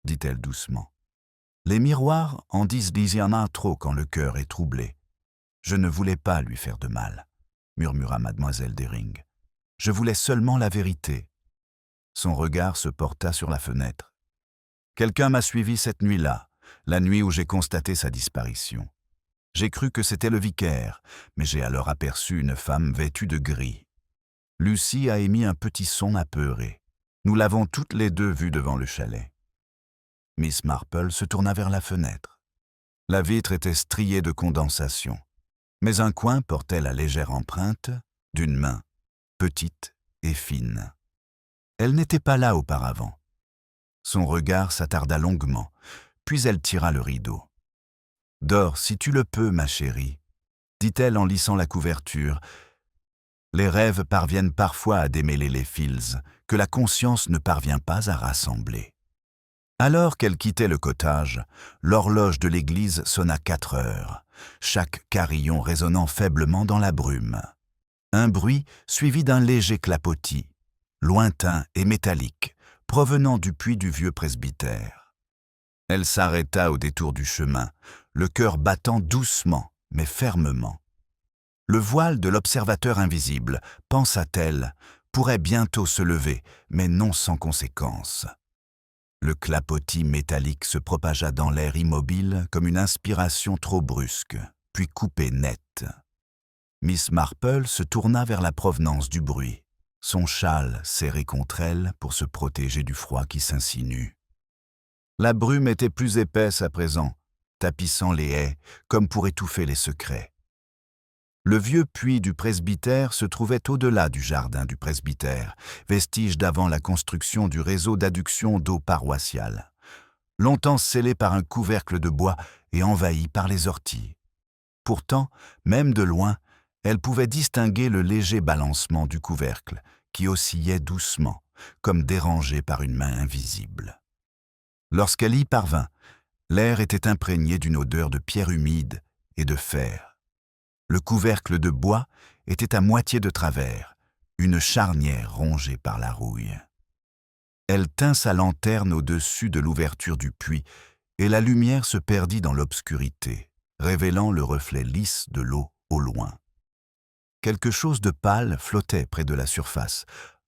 dit-elle doucement. « Les miroirs en disent il y en a trop quand le cœur est troublé. Je ne voulais pas lui faire de mal, » murmura mademoiselle Dering. « Je voulais seulement la vérité. » Son regard se porta sur la fenêtre. « Quelqu'un m'a suivi cette nuit-là, la nuit où j'ai constaté sa disparition. J'ai cru que c'était le vicaire, mais j'ai alors aperçu une femme vêtue de gris. Lucie a émis un petit son apeuré. Nous l'avons toutes les deux vue devant le chalet. » Miss Marple se tourna vers la fenêtre. La vitre était striée de condensation, mais un coin portait la légère empreinte d'une main, petite et fine. Elle n'était pas là auparavant. Son regard s'attarda longuement, puis elle tira le rideau. « Dors si tu le peux, ma chérie, » dit-elle en lissant la couverture. Les rêves parviennent parfois à démêler les fils que la conscience ne parvient pas à rassembler. Alors qu'elle quittait le cottage, l'horloge de l'église sonna 4 heures, chaque carillon résonnant faiblement dans la brume. Un bruit suivi d'un léger clapotis, lointain et métallique, provenant du puits du vieux presbytère. Elle s'arrêta au détour du chemin, le cœur battant doucement mais fermement. Le voile de l'observateur invisible, pensa-t-elle, pourrait bientôt se lever, mais non sans conséquence. Le clapotis métallique se propagea dans l'air immobile comme une inspiration trop brusque, puis coupée net. Miss Marple se tourna vers la provenance du bruit, son châle serré contre elle pour se protéger du froid qui s'insinue. La brume était plus épaisse à présent, tapissant les haies comme pour étouffer les secrets. Le vieux puits du presbytère se trouvait au-delà du jardin du presbytère, vestige d'avant la construction du réseau d'adduction d'eau paroissiale, longtemps scellé par un couvercle de bois et envahi par les orties. Pourtant, même de loin, elle pouvait distinguer le léger balancement du couvercle, qui oscillait doucement, comme dérangé par une main invisible. Lorsqu'elle y parvint, l'air était imprégné d'une odeur de pierre humide et de fer. Le couvercle de bois était à moitié de travers, une charnière rongée par la rouille. Elle tint sa lanterne au-dessus de l'ouverture du puits, et la lumière se perdit dans l'obscurité, révélant le reflet lisse de l'eau au loin. Quelque chose de pâle flottait près de la surface,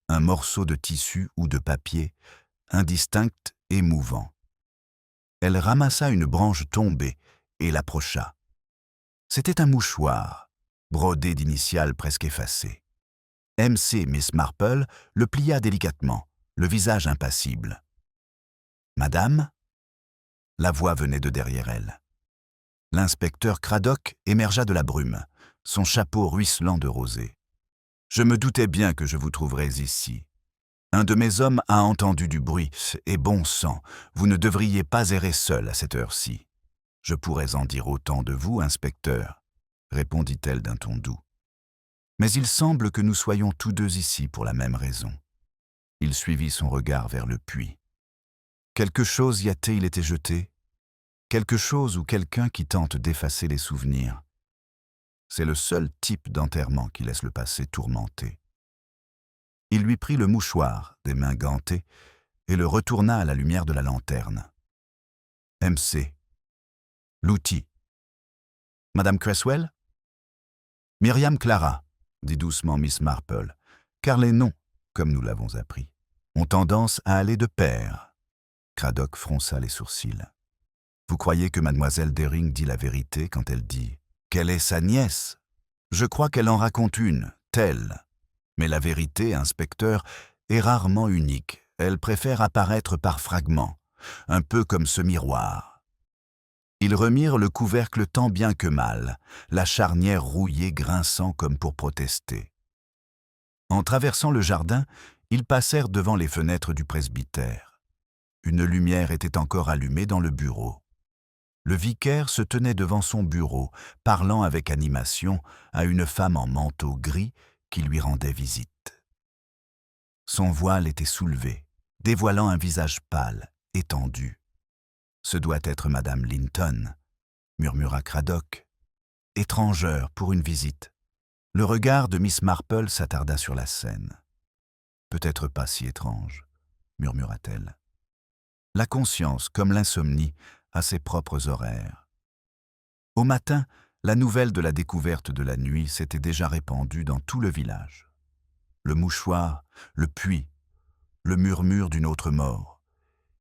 un morceau de tissu ou de papier, indistinct et mouvant. Elle ramassa une branche tombée et l'approcha. C'était un mouchoir, brodé d'initiales presque effacées. MC Miss Marple le plia délicatement, le visage impassible. « Madame ?» La voix venait de derrière elle. L'inspecteur Craddock émergea de la brume, son chapeau ruisselant de rosée. « Je me doutais bien que je vous trouverais ici. Un de mes hommes a entendu du bruit, et bon sang, vous ne devriez pas errer seul à cette heure-ci. Je pourrais en dire autant de vous, inspecteur, » répondit-elle d'un ton doux. « Mais il semble que nous soyons tous deux ici pour la même raison. » Il suivit son regard vers le puits. Quelque chose y a-t-il été jeté? Quelque chose ou quelqu'un qui tente d'effacer les souvenirs. C'est le seul type d'enterrement qui laisse le passé tourmenté. Il lui prit le mouchoir des mains gantées et le retourna à la lumière de la lanterne. « MC. L'outil. Madame Cresswell ?»« Myriam Clara, » dit doucement Miss Marple, car les noms, comme nous l'avons appris, ont tendance à aller de pair. Craddock fronça les sourcils. « Vous croyez que mademoiselle Dering dit la vérité quand elle dit qu'elle est sa nièce? Je crois qu'elle en raconte une, telle. Mais la vérité, inspecteur, est rarement unique. Elle préfère apparaître par fragments, un peu comme ce miroir. » Ils remirent le couvercle tant bien que mal, la charnière rouillée grinçant comme pour protester. En traversant le jardin, ils passèrent devant les fenêtres du presbytère. Une lumière était encore allumée dans le bureau. Le vicaire se tenait devant son bureau, parlant avec animation à une femme en manteau gris qui lui rendait visite. Son voile était soulevé, dévoilant un visage pâle, étendu. « Ce doit être Madame Linton, » murmura Craddock. « Étrangeur pour une visite. » Le regard de Miss Marple s'attarda sur la scène. « Peut-être pas si étrange, » murmura-t-elle. La conscience, comme l'insomnie, a ses propres horaires. Au matin, la nouvelle de la découverte de la nuit s'était déjà répandue dans tout le village. Le mouchoir, le puits, le murmure d'une autre mort.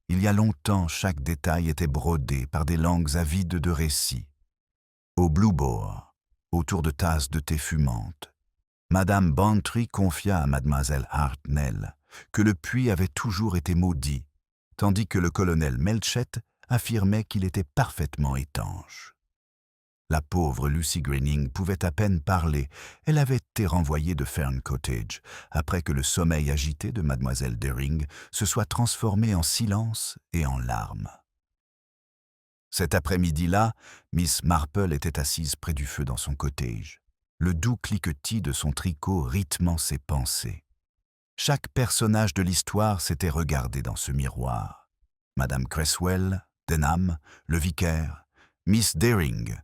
Il y a longtemps, chaque détail était brodé par des langues avides de récits. Au Blue Boar, autour de tasses de thé fumantes, Madame Bantry confia à Mademoiselle Hartnell que le puits avait toujours été maudit, tandis que le colonel Melchett affirmait qu'il était parfaitement étanche. La pauvre Lucy Greening pouvait à peine parler. Elle avait été renvoyée de Fern Cottage après que le sommeil agité de mademoiselle Dering se soit transformé en silence et en larmes. Cet après-midi-là, Miss Marple était assise près du feu dans son cottage, le doux cliquetis de son tricot rythmant ses pensées. Chaque personnage de l'histoire s'était regardé dans ce miroir. Madame Cresswell, Denham, le vicaire, Miss Dering,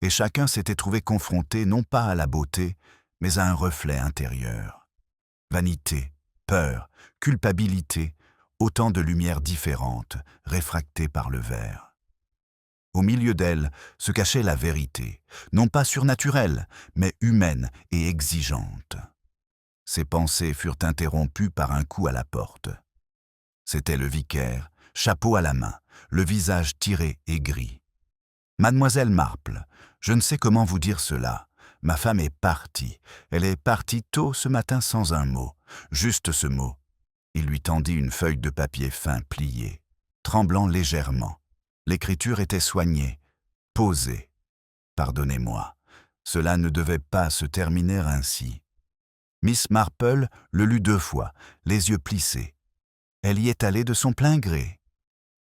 et chacun s'était trouvé confronté non pas à la beauté, mais à un reflet intérieur. Vanité, peur, culpabilité, autant de lumières différentes, réfractées par le verre. Au milieu d'elles se cachait la vérité, non pas surnaturelle, mais humaine et exigeante. Ses pensées furent interrompues par un coup à la porte. C'était le vicaire, chapeau à la main, le visage tiré et gris. « Mademoiselle Marple, je ne sais comment vous dire cela. Ma femme est partie. Elle est partie tôt ce matin sans un mot. Juste ce mot. » Il lui tendit une feuille de papier fin pliée, tremblant légèrement. L'écriture était soignée, posée. Pardonnez-moi, cela ne devait pas se terminer ainsi. Miss Marple le lut 2 fois, les yeux plissés. Elle y est allée de son plein gré.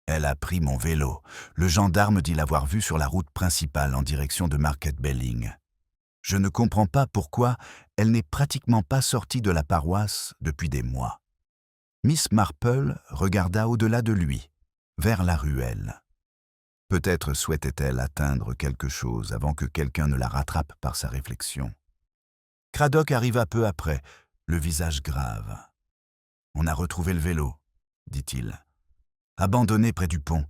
Elle a pris mon vélo. Le gendarme dit l'avoir vu sur la route principale en direction de Market Belling. Je ne comprends pas pourquoi elle n'est pratiquement pas sortie de la paroisse depuis des mois. Miss Marple regarda au-delà de lui, vers la ruelle. Peut-être souhaitait-elle atteindre quelque chose avant que quelqu'un ne la rattrape par sa réflexion. Craddock arriva peu après, le visage grave. « On a retrouvé le vélo, » dit-il. « Abandonné près du pont.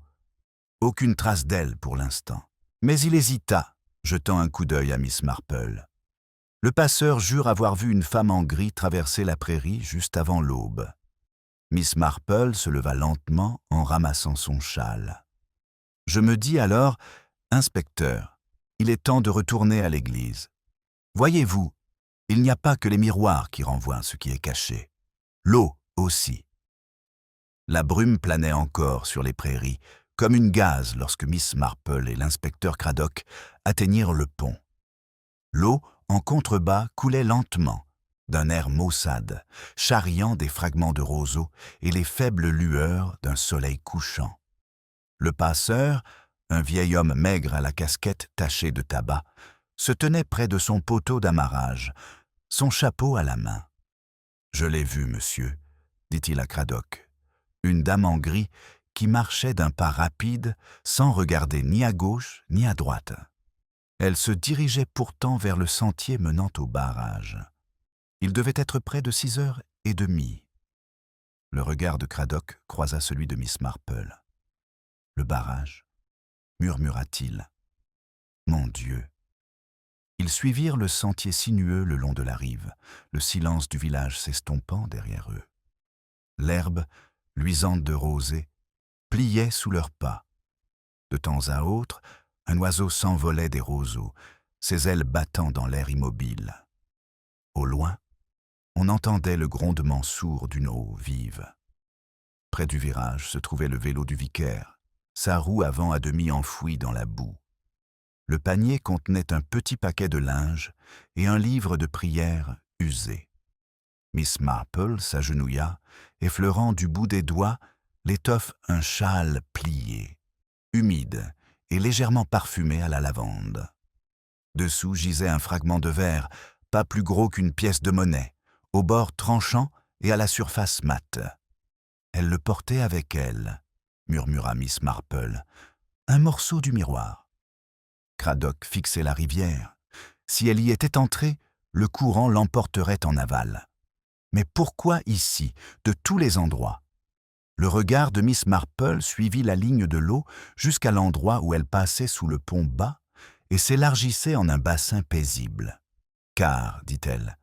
Aucune trace d'elle pour l'instant. » Mais il hésita, jetant un coup d'œil à Miss Marple. Le passeur jure avoir vu une femme en gris traverser la prairie juste avant l'aube. Miss Marple se leva lentement en ramassant son châle. Je me dis alors, « Inspecteur, il est temps de retourner à l'église. Voyez-vous, il n'y a pas que les miroirs qui renvoient ce qui est caché. L'eau aussi. » La brume planait encore sur les prairies, comme une gaze lorsque Miss Marple et l'inspecteur Craddock atteignirent le pont. L'eau, en contrebas, coulait lentement, d'un air maussade, charriant des fragments de roseaux et les faibles lueurs d'un soleil couchant. Le passeur, un vieil homme maigre à la casquette tachée de tabac, se tenait près de son poteau d'amarrage, son chapeau à la main. « Je l'ai vu, monsieur, » dit-il à Craddock. Une dame en gris qui marchait d'un pas rapide sans regarder ni à gauche ni à droite. Elle se dirigeait pourtant vers le sentier menant au barrage. Il devait être près de 6h30. Le regard de Craddock croisa celui de Miss Marple. « Le barrage » murmura-t-il. « Mon Dieu !» Ils suivirent le sentier sinueux le long de la rive, le silence du village s'estompant derrière eux. L'herbe, luisante de rosée, pliait sous leurs pas. De temps à autre, un oiseau s'envolait des roseaux, ses ailes battant dans l'air immobile. Au loin, on entendait le grondement sourd d'une eau vive. Près du virage se trouvait le vélo du vicaire, sa roue avant à demi enfouie dans la boue. Le panier contenait un petit paquet de linge et un livre de prières usé. Miss Marple s'agenouilla, effleurant du bout des doigts l'étoffe un châle plié, humide et légèrement parfumé à la lavande. Dessous gisait un fragment de verre, pas plus gros qu'une pièce de monnaie, au bord tranchant et à la surface mate. « Elle le portait avec elle, » murmura Miss Marple. « Un morceau du miroir. » Craddock fixait la rivière. Si elle y était entrée, le courant l'emporterait en aval. Mais pourquoi ici, de tous les endroits? Le regard de Miss Marple suivit la ligne de l'eau jusqu'à l'endroit où elle passait sous le pont bas et s'élargissait en un bassin paisible. « Car, dit-elle,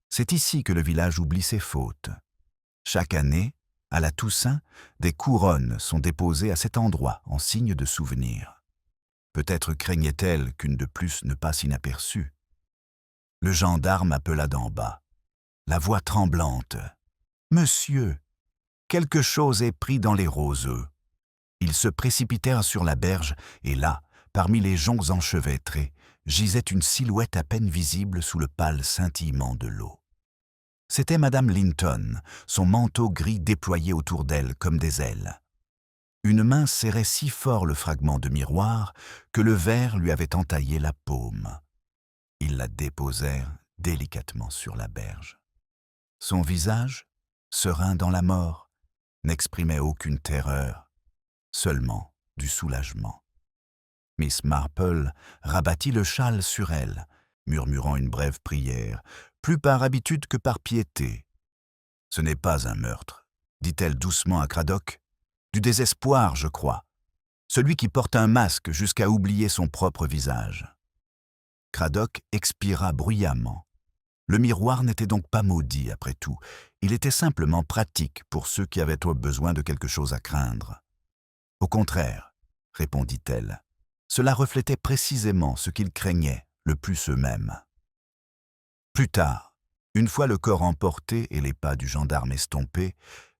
c'est ici que le village oublie ses fautes. Chaque année, à la Toussaint, des couronnes sont déposées à cet endroit en signe de souvenir. Peut-être craignait-elle qu'une de plus ne passe inaperçue. Le gendarme appela d'en bas, la voix tremblante. « Monsieur, quelque chose est pris dans les roseaux. » Ils se précipitèrent sur la berge et là, parmi les joncs enchevêtrés, gisait une silhouette à peine visible sous le pâle scintillement de l'eau. C'était Madame Linton, son manteau gris déployé autour d'elle comme des ailes. Une main serrait si fort le fragment de miroir que le verre lui avait entaillé la paume. Ils la déposèrent délicatement sur la berge. Son visage, serein dans la mort, n'exprimait aucune terreur, seulement du soulagement. Miss Marple rabattit le châle sur elle, murmurant une brève prière, plus par habitude que par piété. « Ce n'est pas un meurtre, dit-elle doucement à Cradock. Du désespoir, je crois. Celui qui porte un masque jusqu'à oublier son propre visage. » Cradock expira bruyamment. Le miroir n'était donc pas maudit, après tout. Il était simplement pratique pour ceux qui avaient besoin de quelque chose à craindre. « Au contraire, répondit-elle, cela reflétait précisément ce qu'ils craignaient le plus eux-mêmes. » Plus tard, une fois le corps emporté et les pas du gendarme estompés,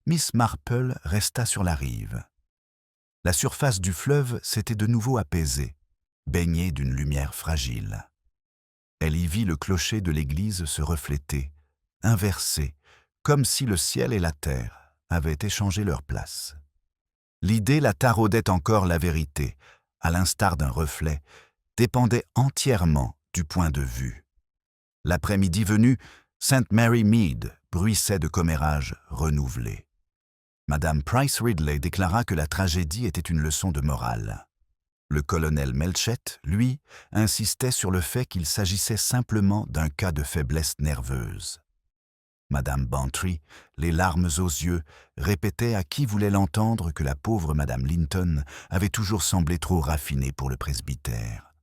Miss Marple resta sur la rive. La surface du fleuve s'était de nouveau apaisée, baignée d'une lumière fragile. Elle y vit le clocher de l'église se refléter, inversé, comme si le ciel et la terre avaient échangé leur place. L'idée la taraudait encore la vérité, à l'instar d'un reflet, dépendait entièrement du point de vue. L'après-midi venu, St. Mary Mead bruissait de commérages renouvelés. Madame Price Ridley déclara que la tragédie était une leçon de morale. Le colonel Melchett, lui, insistait sur le fait qu'il s'agissait simplement d'un cas de faiblesse nerveuse. Madame Bantry, les larmes aux yeux, répétait à qui voulait l'entendre que la pauvre Madame Linton avait toujours semblé trop raffinée pour le presbytère.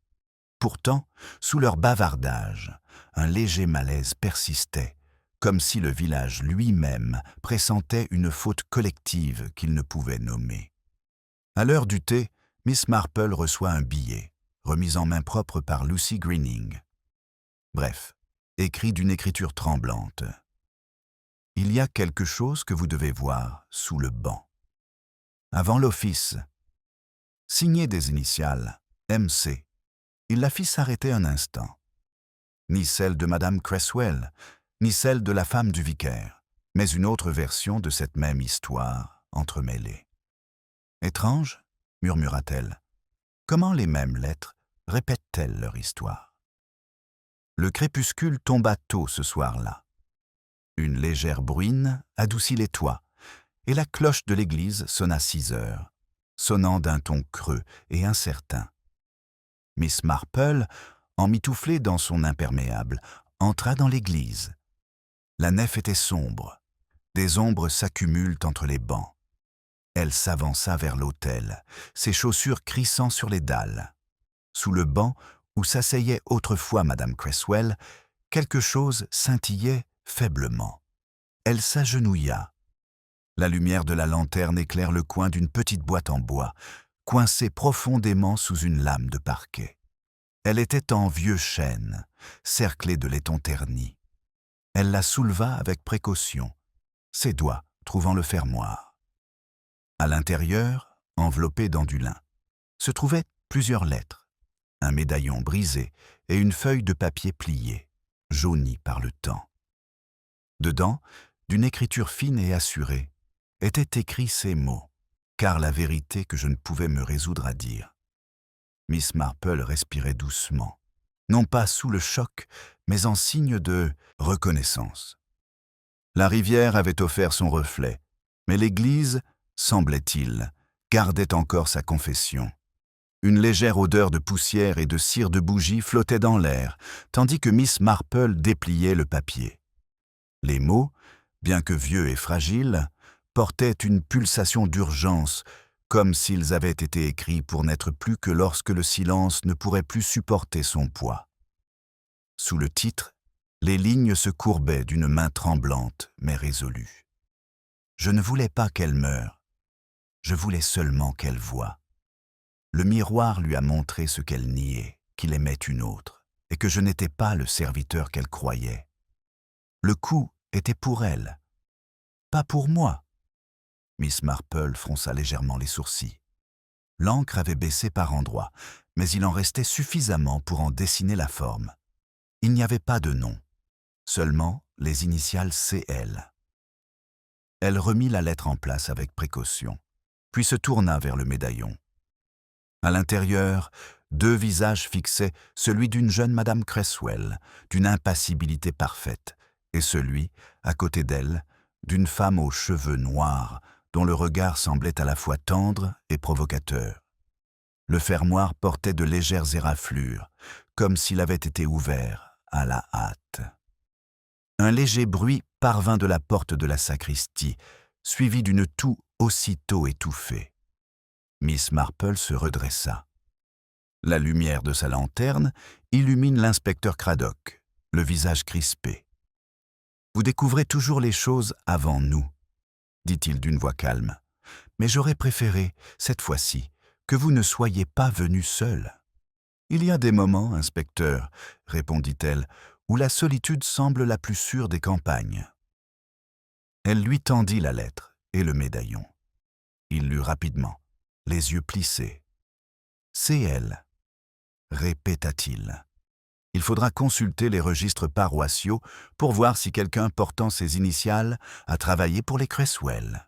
Pourtant, sous leur bavardage, un léger malaise persistait, comme si le village lui-même pressentait une faute collective qu'il ne pouvait nommer. À l'heure du thé, Miss Marple reçoit un billet, remis en main propre par Lucy Greening. Bref, écrit d'une écriture tremblante. « Il y a quelque chose que vous devez voir sous le banc. Avant l'office. » Signé des initiales MC. Il la fit s'arrêter un instant. Ni celle de Madame Cresswell, ni celle de la femme du vicaire, mais une autre version de cette même histoire entremêlée. « Étrange ?» murmura-t-elle. « Comment les mêmes lettres répètent-elles leur histoire ?» Le crépuscule tomba tôt ce soir-là. Une légère bruine adoucit les toits, et la cloche de l'église sonna 6 heures, sonnant d'un ton creux et incertain. Miss Marple, emmitouflée dans son imperméable, entra dans l'église. La nef était sombre. Des ombres s'accumulent entre les bancs. Elle s'avança vers l'autel, ses chaussures crissant sur les dalles. Sous le banc où s'asseyait autrefois Madame Cresswell, quelque chose scintillait faiblement. Elle s'agenouilla. La lumière de la lanterne éclaire le coin d'une petite boîte en bois, coincée profondément sous une lame de parquet. Elle était en vieux chêne, cerclée de laiton terni. Elle la souleva avec précaution, ses doigts trouvant le fermoir. À l'intérieur, enveloppé dans du lin, se trouvaient plusieurs lettres, un médaillon brisé et une feuille de papier pliée, jaunie par le temps. Dedans, d'une écriture fine et assurée, étaient écrits ces mots, car la vérité que je ne pouvais me résoudre à dire. Miss Marple respirait doucement, non pas sous le choc, mais en signe de reconnaissance. La rivière avait offert son reflet, mais l'église, semblait-il, gardait encore sa confession. Une légère odeur de poussière et de cire de bougie flottait dans l'air, tandis que Miss Marple dépliait le papier. Les mots, bien que vieux et fragiles, portaient une pulsation d'urgence, comme s'ils avaient été écrits pour n'être plus que lorsque le silence ne pourrait plus supporter son poids. Sous le titre, les lignes se courbaient d'une main tremblante mais résolue. Je ne voulais pas qu'elle meure. Je voulais seulement qu'elle voie. Le miroir lui a montré ce qu'elle niait, qu'il aimait une autre, et que je n'étais pas le serviteur qu'elle croyait. Le coup était pour elle, pas pour moi. Miss Marple fronça légèrement les sourcils. L'encre avait baissé par endroits, mais il en restait suffisamment pour en dessiner la forme. Il n'y avait pas de nom, seulement les initiales CL. Elle remit la lettre en place avec précaution, puis se tourna vers le médaillon. À l'intérieur, 2 visages fixaient celui d'une jeune Madame Cresswell, d'une impassibilité parfaite, et celui, à côté d'elle, d'une femme aux cheveux noirs, dont le regard semblait à la fois tendre et provocateur. Le fermoir portait de légères éraflures, comme s'il avait été ouvert à la hâte. Un léger bruit parvint de la porte de la sacristie, suivi d'une toux aussitôt étouffée. Miss Marple se redressa. La lumière de sa lanterne illumine l'inspecteur Craddock, le visage crispé. « Vous découvrez toujours les choses avant nous, » dit-il d'une voix calme. « Mais j'aurais préféré, cette fois-ci, que vous ne soyez pas venu seul. »« Il y a des moments, inspecteur, » répondit-elle, « où la solitude semble la plus sûre des campagnes. » Elle lui tendit la lettre et le médaillon. Il lut rapidement, les yeux plissés. « C'est elle, » répéta-t-il. « Il faudra consulter les registres paroissiaux pour voir si quelqu'un portant ces initiales a travaillé pour les Cresswell. »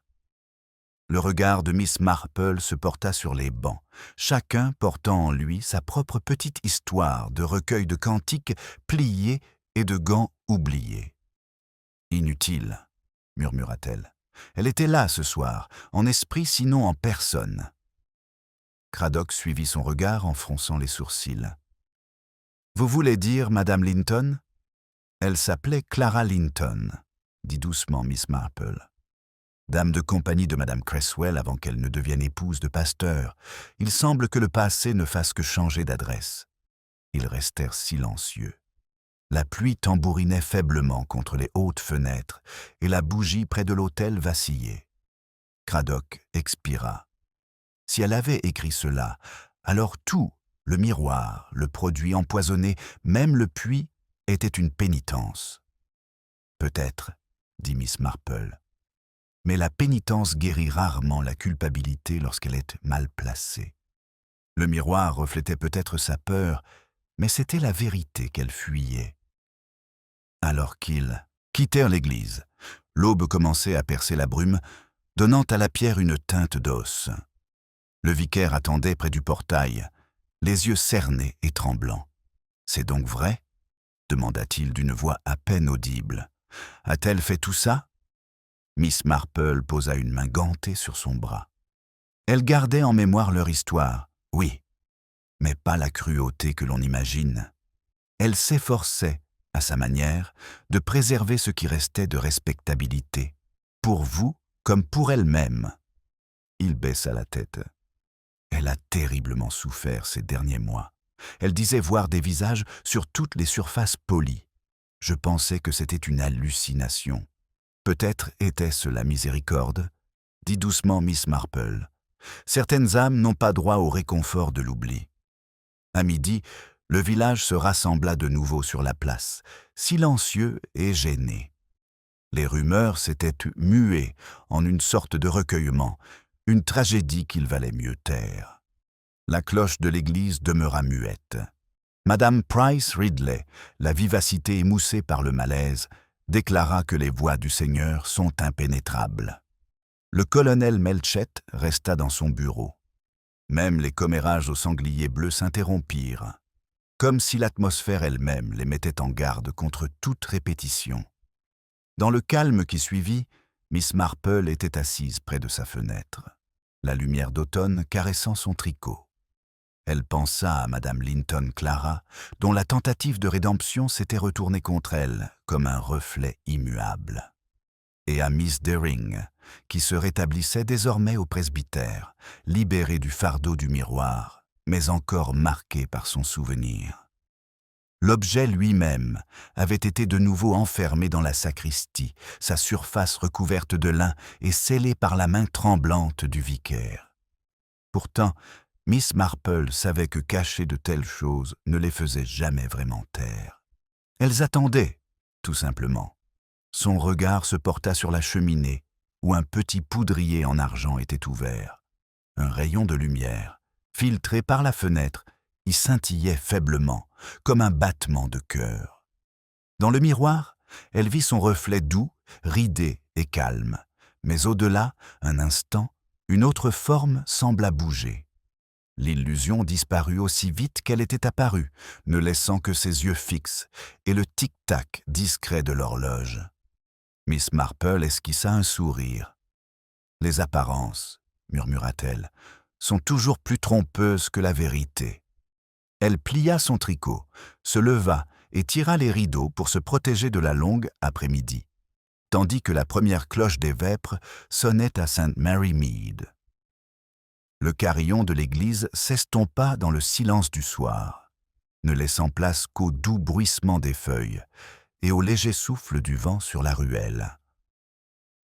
Le regard de Miss Marple se porta sur les bancs, chacun portant en lui sa propre petite histoire de recueil de cantiques pliés et de gants oubliés. « Inutile, » murmura-t-elle. « Elle était là ce soir, en esprit sinon en personne. » Craddock suivit son regard en fronçant les sourcils. « Vous voulez dire Madame Linton ?»« Elle s'appelait Clara Linton, » dit doucement Miss Marple. Dame de compagnie de Madame Cresswell avant qu'elle ne devienne épouse de pasteur. Il semble que le passé ne fasse que changer d'adresse. » Ils restèrent silencieux. La pluie tambourinait faiblement contre les hautes fenêtres et la bougie près de l'autel vacillait. Craddock expira. Si elle avait écrit cela, alors tout, le miroir, le produit empoisonné, même le puits, était une pénitence. « Peut-être, » dit Miss Marple. « Mais la pénitence guérit rarement la culpabilité lorsqu'elle est mal placée. Le miroir reflétait peut-être sa peur, mais c'était la vérité qu'elle fuyait. » Alors qu'ils quittèrent l'église, l'aube commençait à percer la brume, donnant à la pierre une teinte d'os. Le vicaire attendait près du portail, les yeux cernés et tremblants. « C'est donc vrai ?» demanda-t-il d'une voix à peine audible. « A-t-elle fait tout ça ?» Miss Marple posa une main gantée sur son bras. Elle gardait en mémoire leur histoire, oui, mais pas la cruauté que l'on imagine. Elle s'efforçait, à sa manière, de préserver ce qui restait de respectabilité, pour vous comme pour elle-même. Il baissa la tête. Elle a terriblement souffert ces derniers mois. Elle disait voir des visages sur toutes les surfaces polies. Je pensais que c'était une hallucination. Peut-être était-ce la miséricorde, dit doucement Miss Marple. Certaines âmes n'ont pas droit au réconfort de l'oubli. À midi, le village se rassembla de nouveau sur la place, silencieux et gêné. Les rumeurs s'étaient muées en une sorte de recueillement, une tragédie qu'il valait mieux taire. La cloche de l'église demeura muette. Madame Price Ridley, la vivacité émoussée par le malaise, déclara que les voies du Seigneur sont impénétrables. Le colonel Melchet resta dans son bureau. Même les commérages au sanglier bleu s'interrompirent, comme si l'atmosphère elle-même les mettait en garde contre toute répétition. Dans le calme qui suivit, Miss Marple était assise près de sa fenêtre, la lumière d'automne caressant son tricot. Elle pensa à Madame Linton Clara, dont la tentative de rédemption s'était retournée contre elle comme un reflet immuable, et à Miss Deering, qui se rétablissait désormais au presbytère, libérée du fardeau du miroir, mais encore marquée par son souvenir. L'objet lui-même avait été de nouveau enfermé dans la sacristie, sa surface recouverte de lin et scellée par la main tremblante du vicaire. Pourtant, Miss Marple savait que cacher de telles choses ne les faisait jamais vraiment taire. Elles attendaient, tout simplement. Son regard se porta sur la cheminée, où un petit poudrier en argent était ouvert. Un rayon de lumière, filtré par la fenêtre, y scintillait faiblement, comme un battement de cœur. Dans le miroir, elle vit son reflet doux, ridé et calme, mais au-delà, un instant, une autre forme sembla bouger. L'illusion disparut aussi vite qu'elle était apparue, ne laissant que ses yeux fixes et le tic-tac discret de l'horloge. Miss Marple esquissa un sourire. « Les apparences, murmura-t-elle, sont toujours plus trompeuses que la vérité. » Elle plia son tricot, se leva et tira les rideaux pour se protéger de la longue après-midi, tandis que la première cloche des vêpres sonnait à St. Mary Mead. Le carillon de l'église s'estompa dans le silence du soir, ne laissant place qu'au doux bruissement des feuilles et au léger souffle du vent sur la ruelle.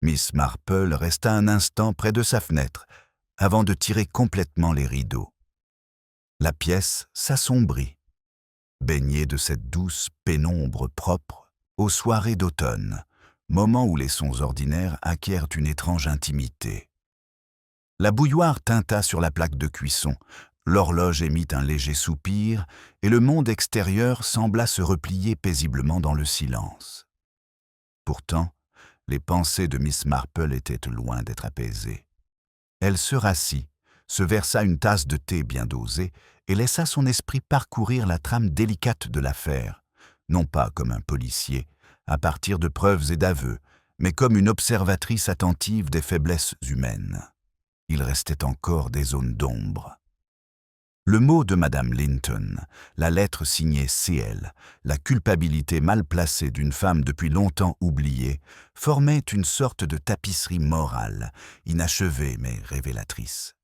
Miss Marple resta un instant près de sa fenêtre avant de tirer complètement les rideaux. La pièce s'assombrit, baignée de cette douce pénombre propre aux soirées d'automne, moment où les sons ordinaires acquièrent une étrange intimité. La bouilloire tinta sur la plaque de cuisson, l'horloge émit un léger soupir et le monde extérieur sembla se replier paisiblement dans le silence. Pourtant, les pensées de Miss Marple étaient loin d'être apaisées. Elle se rassit, se versa une tasse de thé bien dosée et laissa son esprit parcourir la trame délicate de l'affaire, non pas comme un policier, à partir de preuves et d'aveux, mais comme une observatrice attentive des faiblesses humaines. Il restait encore des zones d'ombre. Le mot de Madame Linton, la lettre signée CL, la culpabilité mal placée d'une femme depuis longtemps oubliée, formaient une sorte de tapisserie morale, inachevée mais révélatrice.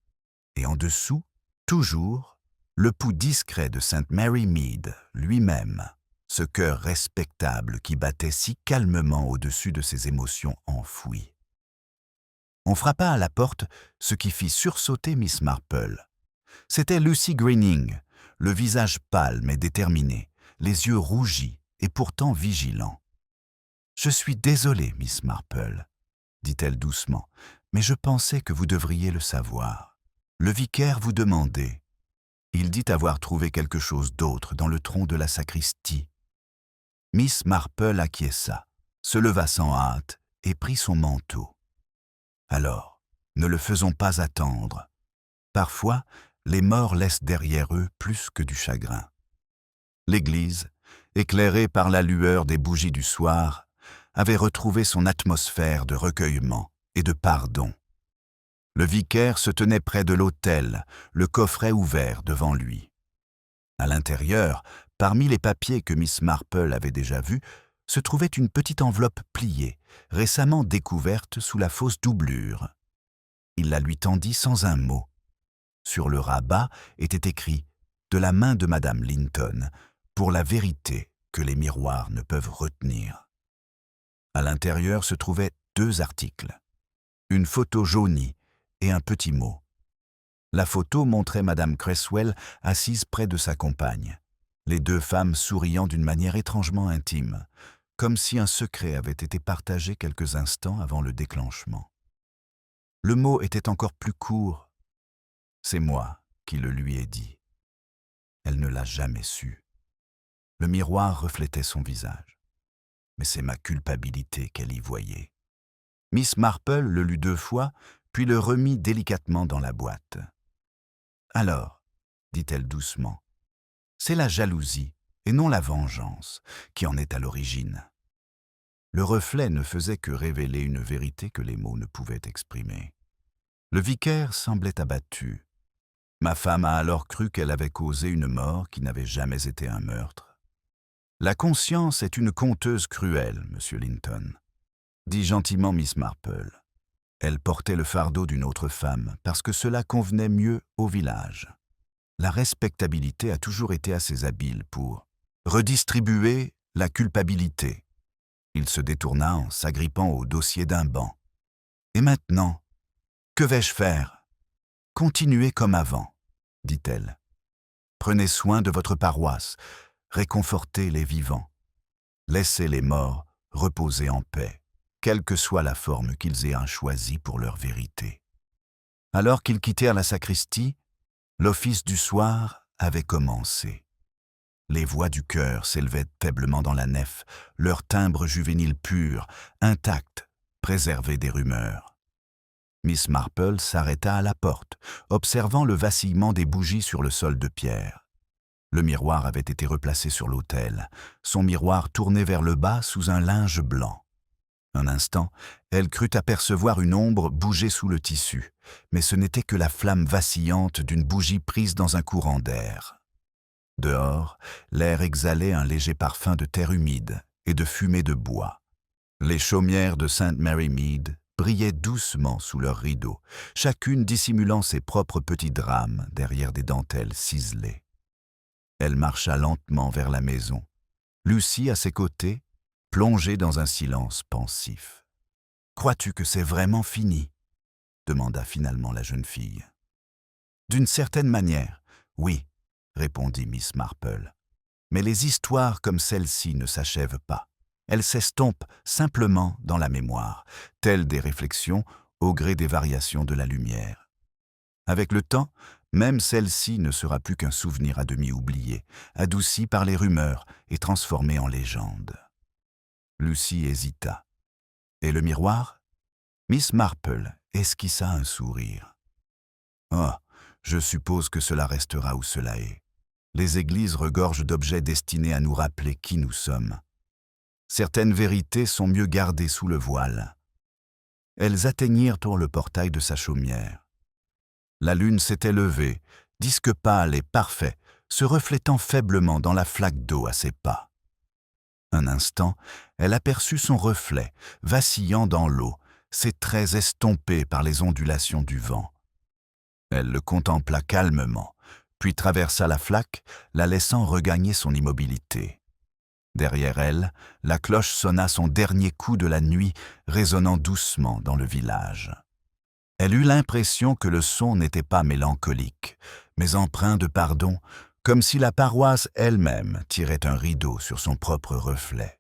Et en dessous, toujours, le pouls discret de St. Mary Mead lui-même, ce cœur respectable qui battait si calmement au-dessus de ses émotions enfouies. On frappa à la porte, ce qui fit sursauter Miss Marple. C'était Lucy Greening, le visage pâle mais déterminé, les yeux rougis et pourtant vigilants. « Je suis désolée, Miss Marple, » dit-elle doucement, « mais je pensais que vous devriez le savoir. Le vicaire vous demandait. Il dit avoir trouvé quelque chose d'autre dans le tronc de la sacristie. » Miss Marple acquiesça, se leva sans hâte et prit son manteau. « Alors, ne le faisons pas attendre. Parfois, les morts laissent derrière eux plus que du chagrin. » L'église, éclairée par la lueur des bougies du soir, avait retrouvé son atmosphère de recueillement et de pardon. Le vicaire se tenait près de l'autel, le coffret ouvert devant lui. À l'intérieur, parmi les papiers que Miss Marple avait déjà vus, se trouvait une petite enveloppe pliée, récemment découverte sous la fausse doublure. Il la lui tendit sans un mot. Sur le rabat était écrit « De la main de Madame Linton, pour la vérité que les miroirs ne peuvent retenir ». À l'intérieur se trouvaient 2 articles, une photo jaunie et un petit mot. La photo montrait Madame Cresswell assise près de sa compagne, les 2 femmes souriant d'une manière étrangement intime, comme si un secret avait été partagé quelques instants avant le déclenchement. Le mot était encore plus court. C'est moi qui le lui ai dit. Elle ne l'a jamais su. Le miroir reflétait son visage. Mais c'est ma culpabilité qu'elle y voyait. Miss Marple le lut 2 fois, puis le remit délicatement dans la boîte. « Alors, dit-elle doucement, c'est la jalousie, et non la vengeance, qui en est à l'origine. » Le reflet ne faisait que révéler une vérité que les mots ne pouvaient exprimer. Le vicaire semblait abattu. Ma femme a alors cru qu'elle avait causé une mort qui n'avait jamais été un meurtre. La conscience est une conteuse cruelle, Monsieur Linton, dit gentiment Miss Marple. Elle portait le fardeau d'une autre femme parce que cela convenait mieux au village. La respectabilité a toujours été assez habile pour redistribuer la culpabilité. Il se détourna en s'agrippant au dossier d'un banc. « Et maintenant, que vais-je faire ? Continuez comme avant, dit-elle. Prenez soin de votre paroisse, réconfortez les vivants. Laissez les morts reposer en paix, quelle que soit la forme qu'ils aient choisie pour leur vérité. » Alors qu'ils quittèrent la sacristie, l'office du soir avait commencé. Les voix du chœur s'élevaient faiblement dans la nef, leur timbre juvénile pur, intact, préservé des rumeurs. Miss Marple s'arrêta à la porte, observant le vacillement des bougies sur le sol de pierre. Le miroir avait été replacé sur l'autel, son miroir tourné vers le bas sous un linge blanc. Un instant, elle crut apercevoir une ombre bouger sous le tissu, mais ce n'était que la flamme vacillante d'une bougie prise dans un courant d'air. Dehors, l'air exhalait un léger parfum de terre humide et de fumée de bois. Les chaumières de St. Mary Mead brillaient doucement sous leurs rideaux, chacune dissimulant ses propres petits drames derrière des dentelles ciselées. Elle marcha lentement vers la maison, Lucie à ses côtés, plongée dans un silence pensif. « Crois-tu que c'est vraiment fini ?» demanda finalement la jeune fille. « D'une certaine manière, oui, » répondit Miss Marple. « Mais les histoires comme celle-ci ne s'achèvent pas. Elles s'estompent simplement dans la mémoire, telles des réflexions au gré des variations de la lumière. Avec le temps, même celle-ci ne sera plus qu'un souvenir à demi oublié, adouci par les rumeurs et transformé en légende. » Lucie hésita. « Et le miroir ?» Miss Marple esquissa un sourire. « Oh, je suppose que cela restera où cela est. Les églises regorgent d'objets destinés à nous rappeler qui nous sommes. Certaines vérités sont mieux gardées sous le voile. » Elles atteignirent le portail de sa chaumière. La lune s'était levée, disque pâle et parfait, se reflétant faiblement dans la flaque d'eau à ses pas. Un instant, elle aperçut son reflet, vacillant dans l'eau, ses traits estompés par les ondulations du vent. Elle le contempla calmement, puis traversa la flaque, la laissant regagner son immobilité. Derrière elle, la cloche sonna son dernier coup de la nuit, résonnant doucement dans le village. Elle eut l'impression que le son n'était pas mélancolique, mais empreint de pardon, comme si la paroisse elle-même tirait un rideau sur son propre reflet.